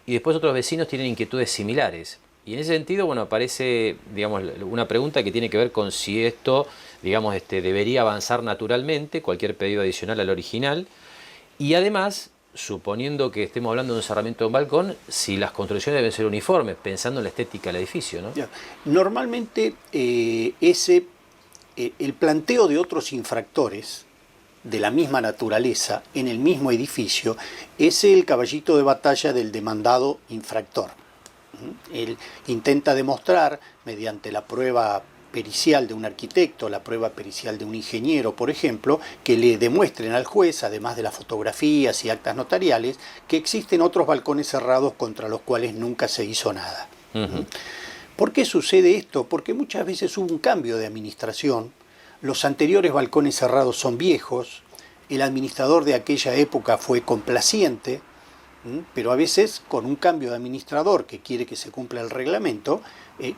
y después otros vecinos tienen inquietudes similares. Y en ese sentido, bueno, aparece, digamos, una pregunta que tiene que ver con si esto, digamos, debería avanzar naturalmente, cualquier pedido adicional al original, y además, suponiendo que estemos hablando de un cerramiento de un balcón, si las construcciones deben ser uniformes, pensando en la estética del edificio, ¿no? Normalmente, el planteo de otros infractores de la misma naturaleza en el mismo edificio es el caballito de batalla del demandado infractor. Él intenta demostrar, mediante la prueba pericial de un arquitecto, la prueba pericial de un ingeniero, por ejemplo, que le demuestren al juez, además de las fotografías y actas notariales, que existen otros balcones cerrados contra los cuales nunca se hizo nada. ¿Por qué sucede esto? Porque muchas veces hubo un cambio de administración, los anteriores balcones cerrados son viejos, el administrador de aquella época fue complaciente, pero a veces con un cambio de administrador que quiere que se cumpla el reglamento,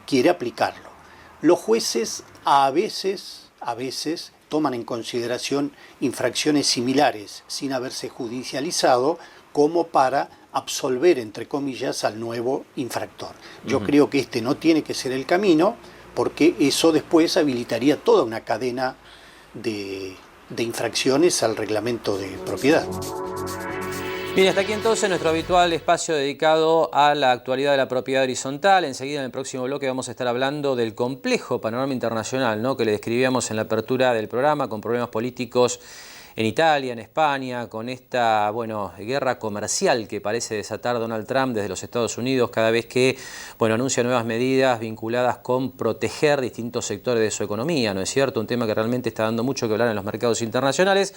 quiere aplicarlo. Los jueces a veces toman en consideración infracciones similares sin haberse judicializado como para absolver, entre comillas, al nuevo infractor. Yo creo que este no tiene que ser el camino, porque eso después habilitaría toda una cadena de infracciones al reglamento de propiedad. Bien, hasta aquí entonces nuestro habitual espacio dedicado a la actualidad de la propiedad horizontal. Enseguida, en el próximo bloque, vamos a estar hablando del complejo panorama internacional, ¿no?, que le describíamos en la apertura del programa, con problemas políticos en Italia, en España, con esta guerra comercial que parece desatar Donald Trump desde los Estados Unidos cada vez que anuncia nuevas medidas vinculadas con proteger distintos sectores de su economía, ¿no es cierto? Un tema que realmente está dando mucho que hablar en los mercados internacionales.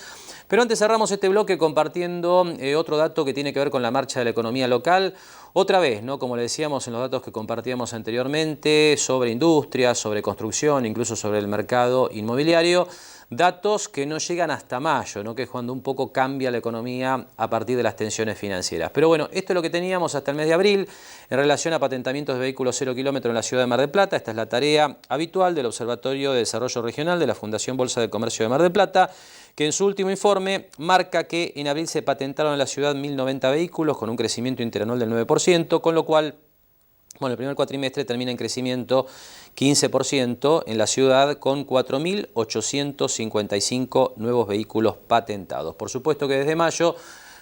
Pero antes cerramos este bloque compartiendo otro dato que tiene que ver con la marcha de la economía local. Otra vez, ¿no?, como le decíamos en los datos que compartíamos anteriormente, sobre industria, sobre construcción, incluso sobre el mercado inmobiliario, datos que no llegan hasta mayo, ¿no?, que es cuando un poco cambia la economía a partir de las tensiones financieras. Pero bueno, esto es lo que teníamos hasta el mes de abril en relación a patentamientos de vehículos 0 kilómetros en la ciudad de Mar del Plata. Esta es la tarea habitual del Observatorio de Desarrollo Regional de la Fundación Bolsa de Comercio de Mar del Plata, que en su último informe marca que en abril se patentaron en la ciudad 1.090 vehículos con un crecimiento interanual del 9%, con lo cual el primer cuatrimestre termina en crecimiento 15% en la ciudad con 4.855 nuevos vehículos patentados. Por supuesto que desde mayo,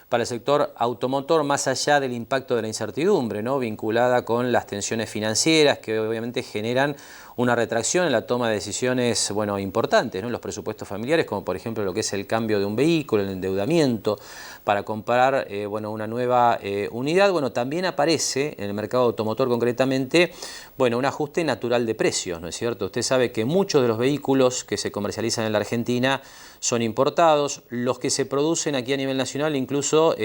para el sector automotor, más allá del impacto de la incertidumbre, ¿no?, vinculada con las tensiones financieras que obviamente generan una retracción en la toma de decisiones importantes, ¿no?, en los presupuestos familiares, como por ejemplo lo que es el cambio de un vehículo, el endeudamiento para comprar una nueva unidad. También aparece en el mercado automotor concretamente un ajuste natural de precios, ¿no es cierto? Usted sabe que muchos de los vehículos que se comercializan en la Argentina son importados, los que se producen aquí a nivel nacional incluso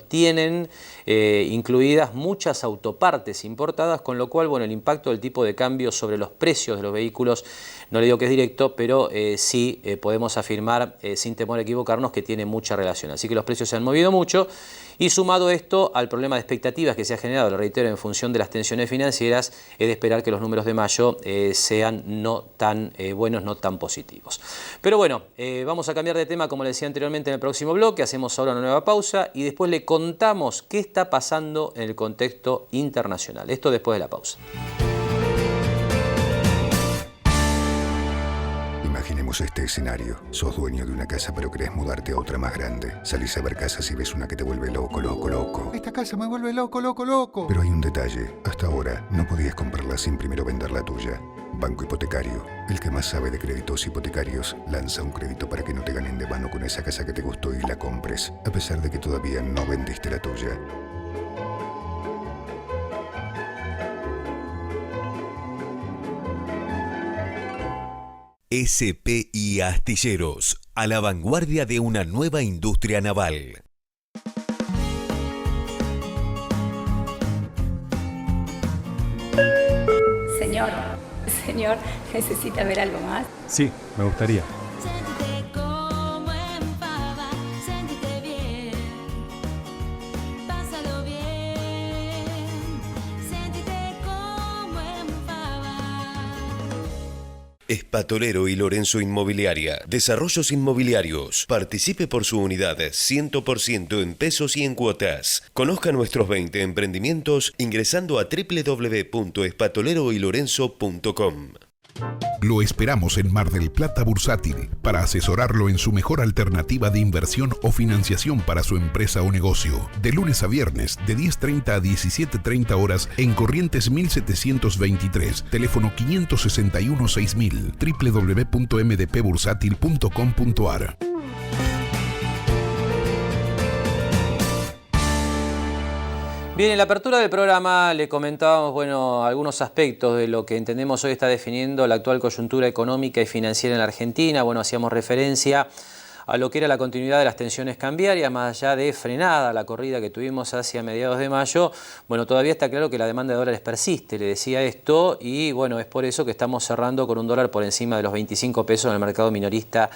tienen incluidas muchas autopartes importadas, con lo cual el impacto del tipo de cambio sobre los precios de los vehículos, no le digo que es directo, pero sí podemos afirmar sin temor a equivocarnos que tiene mucha relación. Así que los precios se han movido mucho, y sumado esto al problema de expectativas que se ha generado, lo reitero, en función de las tensiones financieras, es de esperar que los números de mayo sean no tan buenos, no tan positivos. Pero vamos a cambiar de tema, como le decía anteriormente, en el próximo bloque. Hacemos ahora una nueva pausa y después le contamos qué está pasando en el contexto internacional. Esto después de la pausa. Imaginemos este escenario. Sos dueño de una casa pero querés mudarte a otra más grande. Salís a ver casas y ves una que te vuelve loco, loco, loco. Esta casa me vuelve loco, loco, loco. Pero hay un detalle. Hasta ahora no podías comprarla sin primero vender la tuya. Banco Hipotecario, el que más sabe de créditos hipotecarios, lanza un crédito para que no te ganen de mano con esa casa que te gustó y la compres, a pesar de que todavía no vendiste la tuya. SPI Astilleros, a la vanguardia de una nueva industria naval. Señor, ¿necesita ver algo más? Sí, me gustaría. Siéntete como en pava, siéntete bien. Pásalo bien. Siéntete como en pava. Espatolero y Lorenzo Inmobiliaria. Desarrollos inmobiliarios. Participe por su unidad 100% en pesos y en cuotas. Conozca nuestros 20 emprendimientos ingresando a www.espatoleroylorenzo.com. Lo esperamos en Mar del Plata Bursátil para asesorarlo en su mejor alternativa de inversión o financiación para su empresa o negocio. De lunes a viernes, de 10:30 a 17:30 horas en Corrientes 1723, teléfono 561-6000, www.mdpbursátil.com.ar. Bien, en la apertura del programa le comentábamos, bueno, algunos aspectos de lo que entendemos hoy está definiendo la actual coyuntura económica y financiera en la Argentina. Bueno, hacíamos referencia a lo que era la continuidad de las tensiones cambiarias, más allá de frenada la corrida que tuvimos hacia mediados de mayo. Bueno, todavía está claro que la demanda de dólares persiste, le decía esto, y bueno, es por eso que estamos cerrando con un dólar por encima de los 25 pesos en el mercado minorista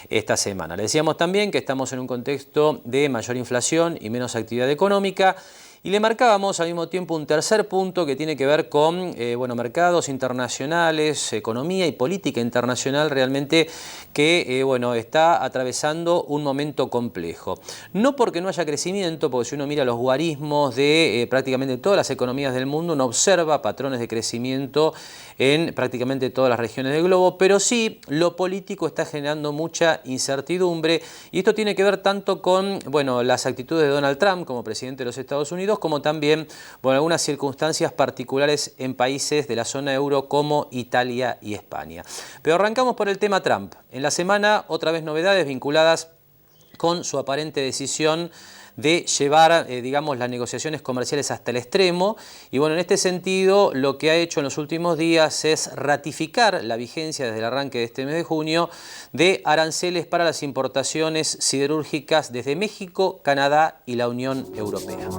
esta semana. Le decíamos también que estamos en un contexto de mayor inflación y menos actividad económica. Y le marcábamos al mismo tiempo un tercer punto que tiene que ver con mercados internacionales, economía y política internacional realmente que está atravesando un momento complejo. No porque no haya crecimiento, porque si uno mira los guarismos de prácticamente todas las economías del mundo, uno observa patrones de crecimiento en prácticamente todas las regiones del globo, pero sí lo político está generando mucha incertidumbre y esto tiene que ver tanto con las actitudes de Donald Trump como presidente de los Estados Unidos, como también algunas circunstancias particulares en países de la zona euro como Italia y España. Pero arrancamos por el tema Trump. En la semana, otra vez novedades vinculadas con su aparente decisión de llevar, las negociaciones comerciales hasta el extremo. Y bueno, en este sentido, lo que ha hecho en los últimos días es ratificar la vigencia desde el arranque de este mes de junio de aranceles para las importaciones siderúrgicas desde México, Canadá y la Unión Europea.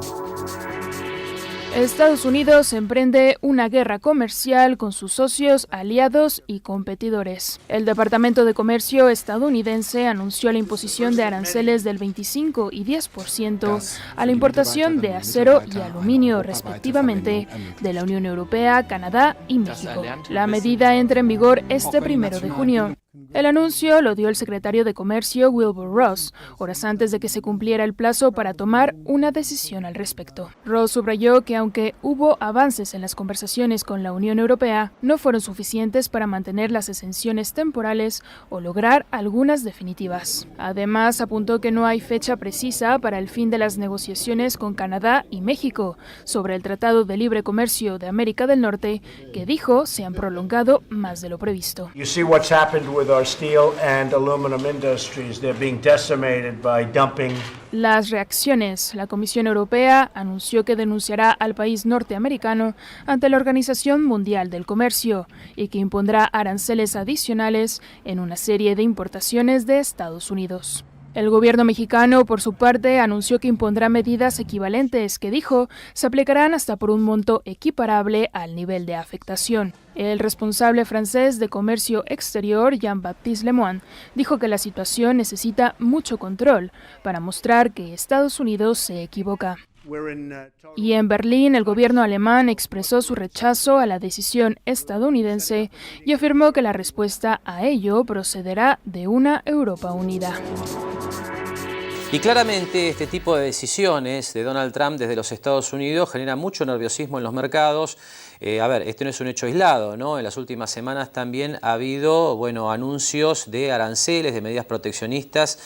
Estados Unidos emprende una guerra comercial con sus socios, aliados y competidores. El Departamento de Comercio estadounidense anunció la imposición de aranceles del 25 y 10% a la importación de acero y aluminio, respectivamente, de la Unión Europea, Canadá y México. La medida entra en vigor este 1 de junio. El anuncio lo dio el secretario de Comercio Wilbur Ross, horas antes de que se cumpliera el plazo para tomar una decisión al respecto. Ross subrayó que aunque hubo avances en las conversaciones con la Unión Europea, no fueron suficientes para mantener las exenciones temporales o lograr algunas definitivas. Además, apuntó que no hay fecha precisa para el fin de las negociaciones con Canadá y México sobre el Tratado de Libre Comercio de América del Norte, que dijo se han prolongado más de lo previsto. Our steel and aluminum industries, they're being decimated by dumping. Las reacciones. La Comisión Europea anunció que denunciará al país norteamericano ante la Organización Mundial del Comercio y que impondrá aranceles adicionales en una serie de importaciones de Estados Unidos. El gobierno mexicano, por su parte, anunció que impondrá medidas equivalentes que, dijo, se aplicarán hasta por un monto equiparable al nivel de afectación. El responsable francés de Comercio Exterior, Jean-Baptiste Lemoyne, dijo que la situación necesita mucho control para mostrar que Estados Unidos se equivoca. Y en Berlín, el gobierno alemán expresó su rechazo a la decisión estadounidense y afirmó que la respuesta a ello procederá de una Europa unida. Y claramente este tipo de decisiones de Donald Trump desde los Estados Unidos genera mucho nerviosismo en los mercados. Este no es un hecho aislado, ¿no? En las últimas semanas también ha habido, anuncios de aranceles, de medidas proteccionistas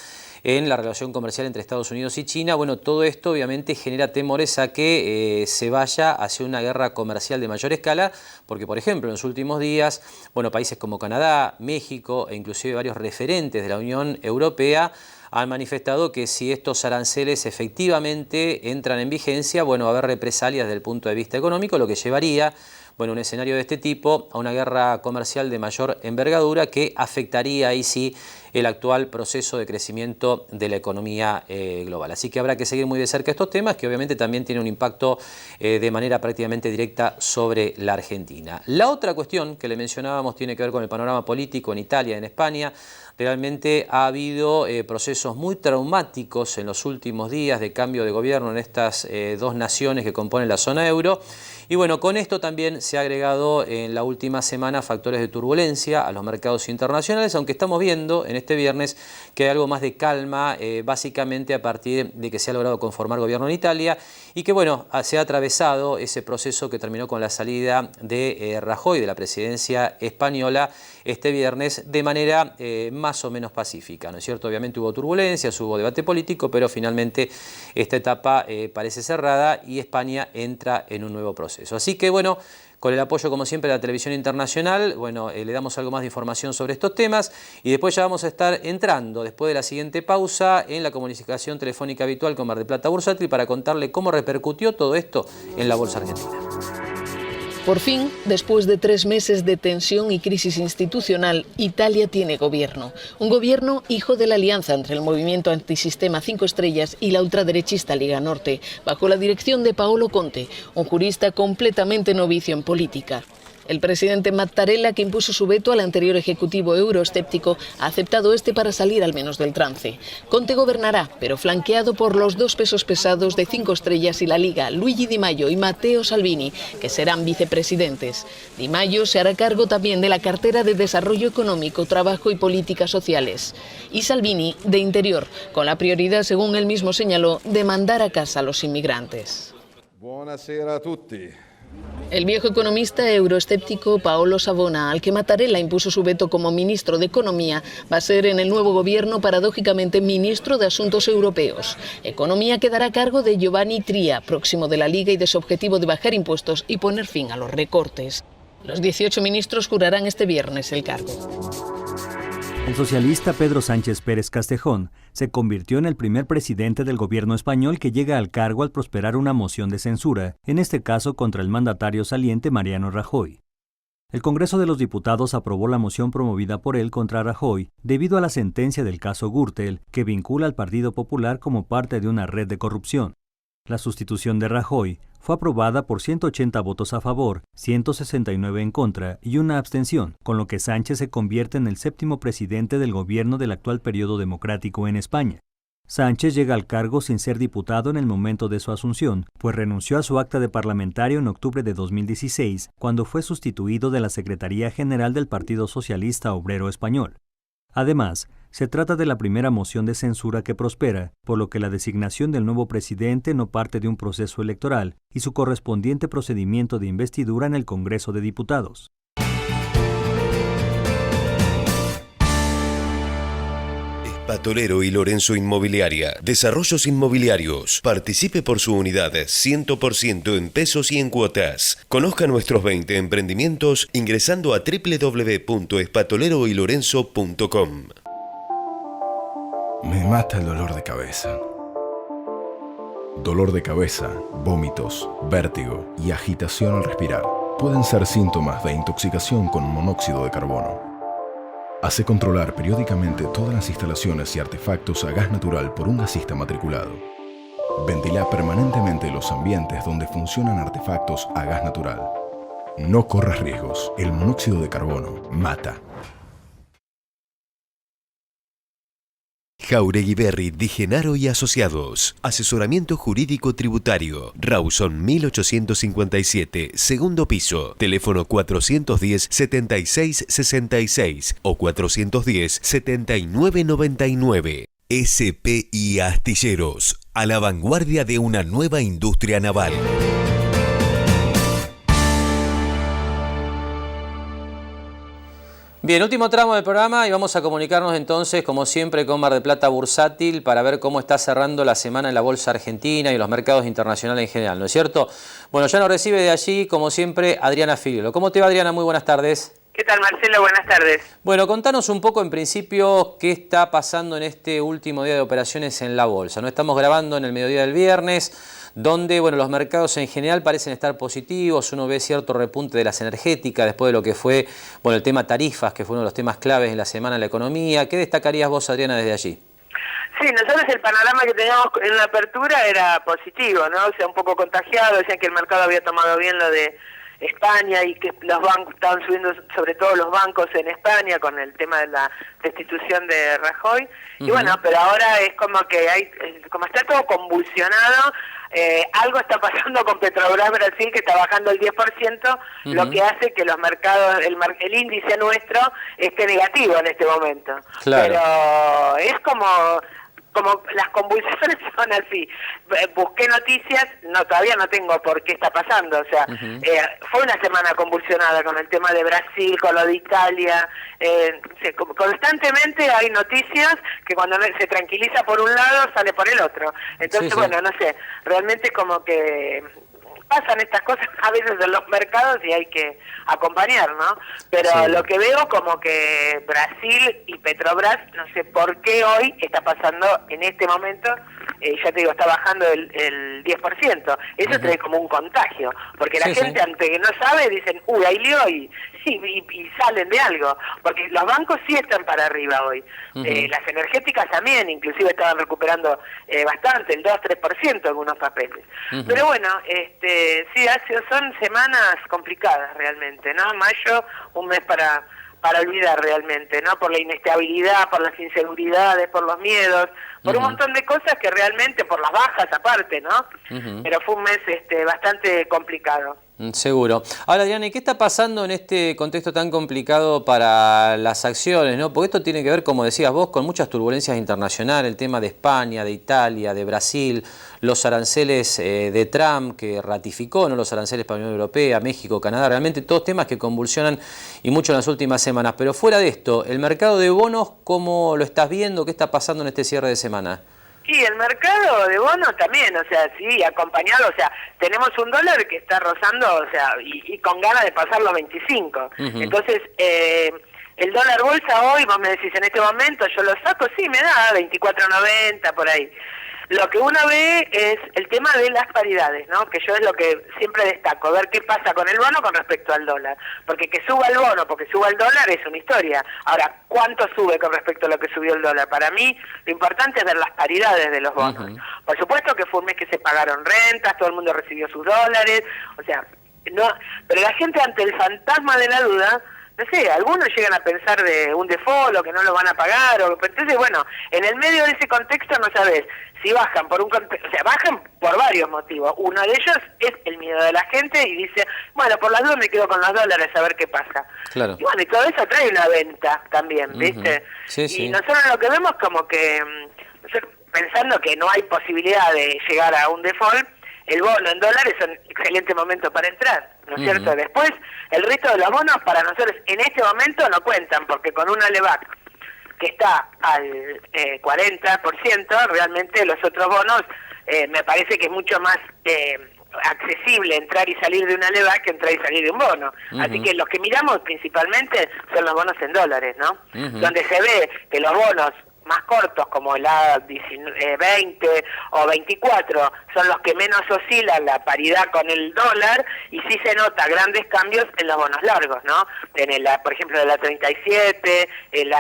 en la relación comercial entre Estados Unidos y China. Todo esto obviamente genera temores a que se vaya hacia una guerra comercial de mayor escala, porque por ejemplo en los últimos días, países como Canadá, México e inclusive varios referentes de la Unión Europea han manifestado que si estos aranceles efectivamente entran en vigencia, va a haber represalias desde el punto de vista económico, lo que llevaría un escenario de este tipo a una guerra comercial de mayor envergadura que afectaría ahí sí el actual proceso de crecimiento de la economía global. Así que habrá que seguir muy de cerca estos temas que obviamente también tienen un impacto de manera prácticamente directa sobre la Argentina. La otra cuestión que le mencionábamos tiene que ver con el panorama político en Italia y en España. Realmente ha habido procesos muy traumáticos en los últimos días de cambio de gobierno en estas dos naciones que componen la zona euro. Y con esto también se ha agregado en la última semana factores de turbulencia a los mercados internacionales, aunque estamos viendo en este viernes que hay algo más de calma, básicamente a partir de que se ha logrado conformar gobierno en Italia y que se ha atravesado ese proceso que terminó con la salida de Rajoy de la presidencia española este viernes de manera más o menos pacífica, ¿no es cierto? Obviamente hubo turbulencias, hubo debate político, pero finalmente esta etapa parece cerrada y España entra en un nuevo proceso. proceso. Así que bueno, con el apoyo como siempre de la televisión internacional, bueno, le damos algo más de información sobre estos temas y después ya vamos a estar entrando, después de la siguiente pausa, en la comunicación telefónica habitual con Mar del Plata Bursátil para contarle cómo repercutió todo esto en la Bolsa Argentina. Por fin, después de 3 meses de tensión y crisis institucional, Italia tiene gobierno. Un gobierno hijo de la alianza entre el movimiento antisistema 5 Estrellas y la ultraderechista Liga Norte, bajo la dirección de Paolo Conte, un jurista completamente novicio en política. El presidente Mattarella, que impuso su veto al anterior ejecutivo euroescéptico, ha aceptado este para salir al menos del trance. Conte gobernará, pero flanqueado por los 2 pesos pesados de 5 Estrellas y la Liga, Luigi Di Maio y Matteo Salvini, que serán vicepresidentes. Di Maio se hará cargo también de la cartera de Desarrollo Económico, Trabajo y Políticas Sociales. Y Salvini, de Interior, con la prioridad, según él mismo señaló, de mandar a casa a los inmigrantes. Buonasera a tutti. El viejo economista euroescéptico Paolo Savona, al que Mattarella impuso su veto como ministro de Economía, va a ser en el nuevo gobierno paradójicamente ministro de Asuntos Europeos. Economía quedará a cargo de Giovanni Tria, próximo de la Liga y de su objetivo de bajar impuestos y poner fin a los recortes. Los 18 ministros jurarán este viernes el cargo. El socialista Pedro Sánchez Pérez Castejón se convirtió en el primer presidente del gobierno español que llega al cargo al prosperar una moción de censura, en este caso contra el mandatario saliente Mariano Rajoy. El Congreso de los Diputados aprobó la moción promovida por él contra Rajoy debido a la sentencia del caso Gürtel, que vincula al Partido Popular como parte de una red de corrupción. La sustitución de Rajoy fue aprobada por 180 votos a favor, 169 en contra y una abstención, con lo que Sánchez se convierte en el 7º presidente del gobierno del actual periodo democrático en España. Sánchez llega al cargo sin ser diputado en el momento de su asunción, pues renunció a su acta de parlamentario en octubre de 2016, cuando fue sustituido de la Secretaría General del Partido Socialista Obrero Español. Además, se trata de la primera moción de censura que prospera, por lo que la designación del nuevo presidente no parte de un proceso electoral y su correspondiente procedimiento de investidura en el Congreso de Diputados. Patolero y Lorenzo Inmobiliaria. Desarrollos inmobiliarios. Participe por su unidad 100% en pesos y en cuotas. Conozca nuestros 20 emprendimientos ingresando a www.espatoleroylorenzo.com. Me mata el dolor de cabeza. Dolor de cabeza, vómitos, vértigo y agitación al respirar pueden ser síntomas de intoxicación con monóxido de carbono. Hace controlar periódicamente todas las instalaciones y artefactos a gas natural por un gasista matriculado. Ventila permanentemente los ambientes donde funcionan artefactos a gas natural. No corras riesgos. El monóxido de carbono mata. Jauregui Berri, Di Genaro y Asociados. Asesoramiento jurídico tributario. Rawson 1857, segundo piso. Teléfono 410-7666 o 410-7999. SPI Astilleros. A la vanguardia de una nueva industria naval. Bien, último tramo del programa y vamos a comunicarnos entonces, como siempre, con Mar del Plata Bursátil para ver cómo está cerrando la semana en la Bolsa Argentina y los mercados internacionales en general, ¿no es cierto? Bueno, ya nos recibe de allí, como siempre, Adriana Filiolo. ¿Cómo te va, Adriana? Muy buenas tardes. ¿Qué tal, Marcelo? Buenas tardes. Bueno, contanos un poco, en principio, qué está pasando en este último día de operaciones en la Bolsa. No estamos grabando en el mediodía del viernes, donde bueno, los mercados en general parecen estar positivos. Uno ve cierto repunte de las energéticas después de lo que fue bueno, el tema tarifas, que fue uno de los temas claves en la semana en la economía. ¿Qué destacarías vos, Adriana, desde allí? Sí, nosotros el panorama que teníamos en la apertura era positivo, ¿no? O sea, un poco contagiado, decían que el mercado había tomado bien lo de España y que los bancos estaban subiendo, sobre todo los bancos en España, con el tema de la destitución de Rajoy. Y bueno, pero ahora es como que hay, como está todo convulsionado, algo está pasando con Petrobras Brasil, que está bajando el 10%, lo que hace que los mercados, el índice nuestro esté negativo en este momento. Claro. Pero es como las convulsiones son así. Busqué noticias, todavía no tengo por qué está pasando, o sea, fue una semana convulsionada con el tema de Brasil, con lo de Italia, constantemente hay noticias que cuando se tranquiliza por un lado sale por el otro, entonces bueno, no sé, realmente como que pasan estas cosas a veces en los mercados y hay que acompañar, ¿no? Pero Sí. lo que veo como que Brasil y Petrobras, no sé por qué hoy está pasando en este momento, ya te digo, está bajando el 10%. Eso trae como un contagio, porque la Sí, gente sí. ante que no sabe dicen, uy, hay lío y salen de algo, porque los bancos sí están para arriba hoy. Ujú. Las energéticas también, inclusive estaban recuperando bastante, el 2-3% algunos papeles. Ujú. Pero bueno, sí, son semanas complicadas realmente, ¿no? Mayo, un mes para olvidar realmente, ¿no? Por la inestabilidad, por las inseguridades, por los miedos, por un Ujú. montón de cosas que realmente, por las bajas aparte, ¿no? Ujú. Pero fue un mes bastante complicado. Seguro. Ahora, Adriana, ¿y qué está pasando en este contexto tan complicado para las acciones, ¿no? Porque esto tiene que ver, como decías vos, con muchas turbulencias internacionales, el tema de España, de Italia, de Brasil, los aranceles de Trump que ratificó, ¿no? Los aranceles para la Unión Europea, México, Canadá, realmente todos temas que convulsionan y mucho en las últimas semanas. Pero fuera de esto, el mercado de bonos, ¿cómo lo estás viendo? ¿Qué está pasando en este cierre de semana? Sí, el mercado de bonos también, o sea, sí, acompañado, o sea, tenemos un dólar que está rozando, o sea, y con ganas de pasar los 25. Ujú. Entonces, el dólar bolsa hoy, vos me decís, en este momento yo lo saco, sí, me da 24.90 por ahí. Lo que uno ve es el tema de las paridades, ¿no? Que yo es lo que siempre destaco, ver qué pasa con el bono con respecto al dólar. Porque que suba el bono, porque suba el dólar es una historia. Ahora, ¿cuánto sube con respecto a lo que subió el dólar? Para mí, lo importante es ver las paridades de los bonos. Por supuesto que fue un mes que se pagaron rentas, todo el mundo recibió sus dólares, o sea, no, pero la gente ante el fantasma de la duda, no sé, algunos llegan a pensar de un default o que no lo van a pagar, o entonces bueno, en el medio de ese contexto no sabes si bajan por un contexto, o sea, bajan por varios motivos. Uno de ellos es el miedo de la gente y dice, bueno, por las dudas me quedo con los dólares a ver qué pasa. Claro. Y bueno, y todo eso trae una venta también, ¿viste? Sí, sí. Y nosotros lo que vemos como que, nosotros pensando que no hay posibilidad de llegar a un default, el bono en dólares es un excelente momento para entrar, ¿no es cierto? Después, el resto de los bonos para nosotros en este momento no cuentan, porque con una LEVAC que está al 40%, realmente los otros bonos me parece que es mucho más accesible entrar y salir de una LEVAC que entrar y salir de un bono. Así que los que miramos principalmente son los bonos en dólares, ¿no? Donde se ve que los bonos más cortos como el A20 o 24 son los que menos oscilan la paridad con el dólar y sí se nota grandes cambios en los bonos largos, ¿no? En el, por ejemplo, de la 37, el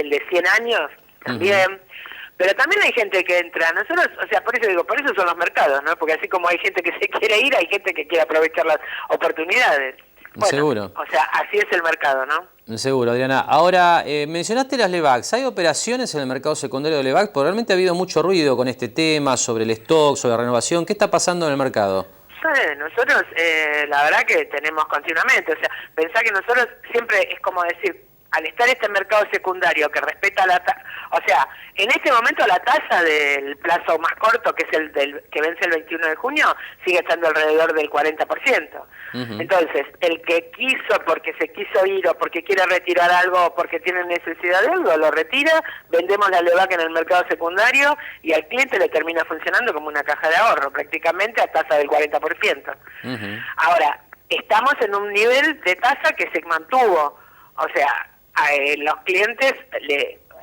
de 100 años también. Pero también hay gente que entra, nosotros, o sea, por eso digo, por eso son los mercados, ¿no? Porque así como hay gente que se quiere ir, hay gente que quiere aprovechar las oportunidades. Bueno, Seguro. o sea, así es el mercado, ¿no? Seguro, Adriana. Ahora, mencionaste las LEVACs. ¿Hay operaciones en el mercado secundario de LEVAC? Porque realmente ha habido mucho ruido con este tema, sobre el stock, sobre la renovación. ¿Qué está pasando en el mercado? Nosotros, la verdad que tenemos continuamente, o sea, pensá que nosotros siempre es como decir, al estar este mercado secundario que respeta la tasa, o sea, en este momento la tasa del plazo más corto, que es el que vence el 21 de junio, sigue estando alrededor del 40%. Entonces, el que quiso, porque se quiso ir, o porque quiere retirar algo, o porque tiene necesidad de algo, lo retira, vendemos la LEVAC en el mercado secundario, y al cliente le termina funcionando como una caja de ahorro, prácticamente a tasa del 40%. Ahora, estamos en un nivel de tasa que se mantuvo, o sea, los clientes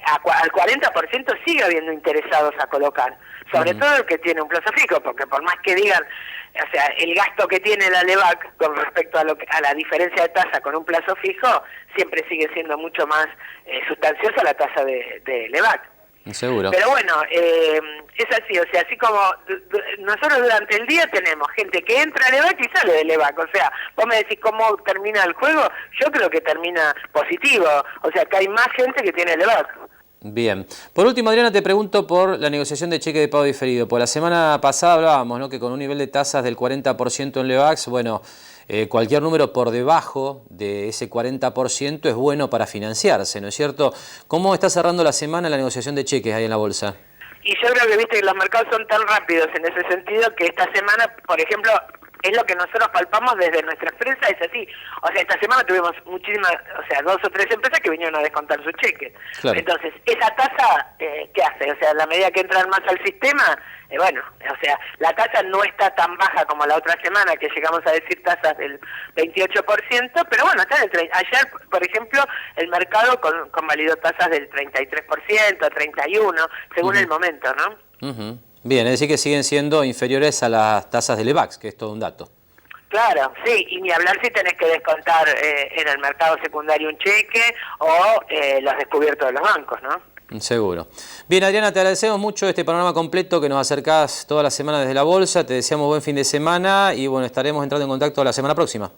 al 40% sigue habiendo interesados a colocar, sobre todo el que tiene un plazo fijo, porque por más que digan, o sea, el gasto que tiene la LEVAC con respecto a la diferencia de tasa con un plazo fijo, siempre sigue siendo mucho más sustanciosa la tasa de LEVAC. Seguro. Pero bueno, es así, o sea, así como nosotros durante el día tenemos gente que entra a LEVAC y sale de LEVAC, o sea, vos me decís cómo termina el juego, yo creo que termina positivo, o sea, que hay más gente que tiene LEVAC. Bien. Por último, Adriana, te pregunto por la negociación de cheque de pago diferido. Por la semana pasada hablábamos, ¿no?, que con un nivel de tasas del 40% en LEVACs, bueno, cualquier número por debajo de ese 40% es bueno para financiarse, ¿no es cierto? ¿Cómo está cerrando la semana la negociación de cheques ahí en la bolsa? Y yo creo que viste que los mercados son tan rápidos en ese sentido que esta semana, por ejemplo, es lo que nosotros palpamos desde nuestra empresa, es así. O sea, esta semana tuvimos muchísimas, o sea, 2 o 3 empresas que vinieron a descontar su cheque. Claro. Entonces, esa tasa, ¿qué hace? O sea, a la medida que entran más al sistema, bueno, o sea, la tasa no está tan baja como la otra semana, que llegamos a decir tasas del 28%, pero bueno, está en el ayer, por ejemplo, el mercado convalidó tasas del 33%, 31%, según el momento, ¿no? Bien, es decir que siguen siendo inferiores a las tasas del EVAX, que es todo un dato. Claro, sí, y ni hablar si tenés que descontar en el mercado secundario un cheque o los descubiertos de los bancos, ¿no? Seguro. Bien, Adriana, te agradecemos mucho este panorama completo que nos acercás toda la semana desde la Bolsa. Te deseamos buen fin de semana y bueno, estaremos entrando en contacto la semana próxima.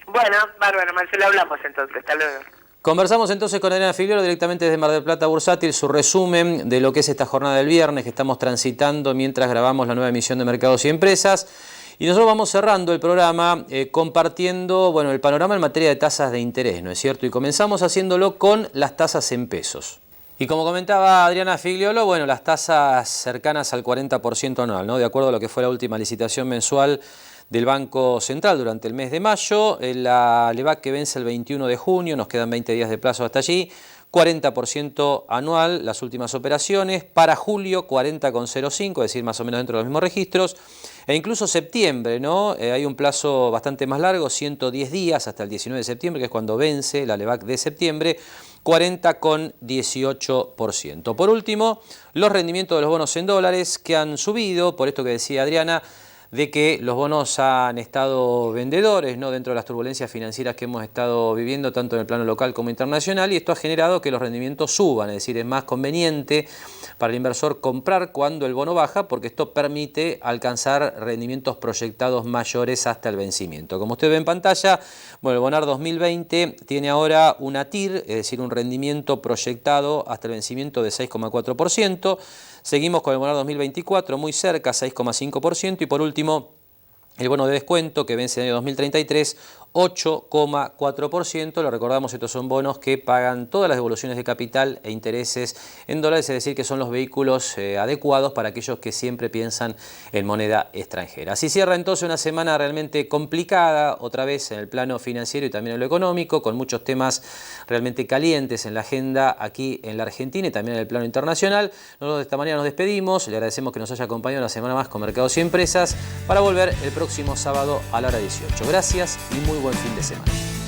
Bueno, bárbaro, Marcelo, hablamos entonces. Hasta luego. Conversamos entonces con Adriana Figliolo directamente desde Mar del Plata Bursátil, su resumen de lo que es esta jornada del viernes que estamos transitando mientras grabamos la nueva emisión de Mercados y Empresas. Y nosotros vamos cerrando el programa compartiendo el panorama en materia de tasas de interés, ¿no es cierto? Y comenzamos haciéndolo con las tasas en pesos. Y como comentaba Adriana Figliolo, las tasas cercanas al 40% anual, ¿no? De acuerdo a lo que fue la última licitación mensual del Banco Central durante el mes de mayo, la LEVAC que vence el 21 de junio, nos quedan 20 días de plazo hasta allí, 40% anual las últimas operaciones, para julio 40,05, es decir, más o menos dentro de los mismos registros, e incluso septiembre, ¿no? Hay un plazo bastante más largo, 110 días hasta el 19 de septiembre, que es cuando vence la LEVAC de septiembre, 40,18%. Por último, los rendimientos de los bonos en dólares que han subido, por esto que decía Adriana, de que los bonos han estado vendedores, ¿no? Dentro de las turbulencias financieras que hemos estado viviendo tanto en el plano local como internacional, y esto ha generado que los rendimientos suban, es decir, es más conveniente para el inversor comprar cuando el bono baja porque esto permite alcanzar rendimientos proyectados mayores hasta el vencimiento. Como usted ve en pantalla, el Bonar 2020 tiene ahora una TIR, es decir, un rendimiento proyectado hasta el vencimiento de 6,4%. Seguimos con el Bonar 2024 muy cerca, 6,5%, y por último el bono de descuento que vence en el año 2033, 8,4%. Lo recordamos, estos son bonos que pagan todas las devoluciones de capital e intereses en dólares, es decir, que son los vehículos adecuados para aquellos que siempre piensan en moneda extranjera. Así cierra entonces una semana realmente complicada, otra vez en el plano financiero y también en lo económico, con muchos temas realmente calientes en la agenda aquí en la Argentina y también en el plano internacional. Nosotros de esta manera nos despedimos, le agradecemos que nos haya acompañado una semana más con Mercados y Empresas para volver el próximo sábado a la hora 18. Gracias y muy buen fin de semana.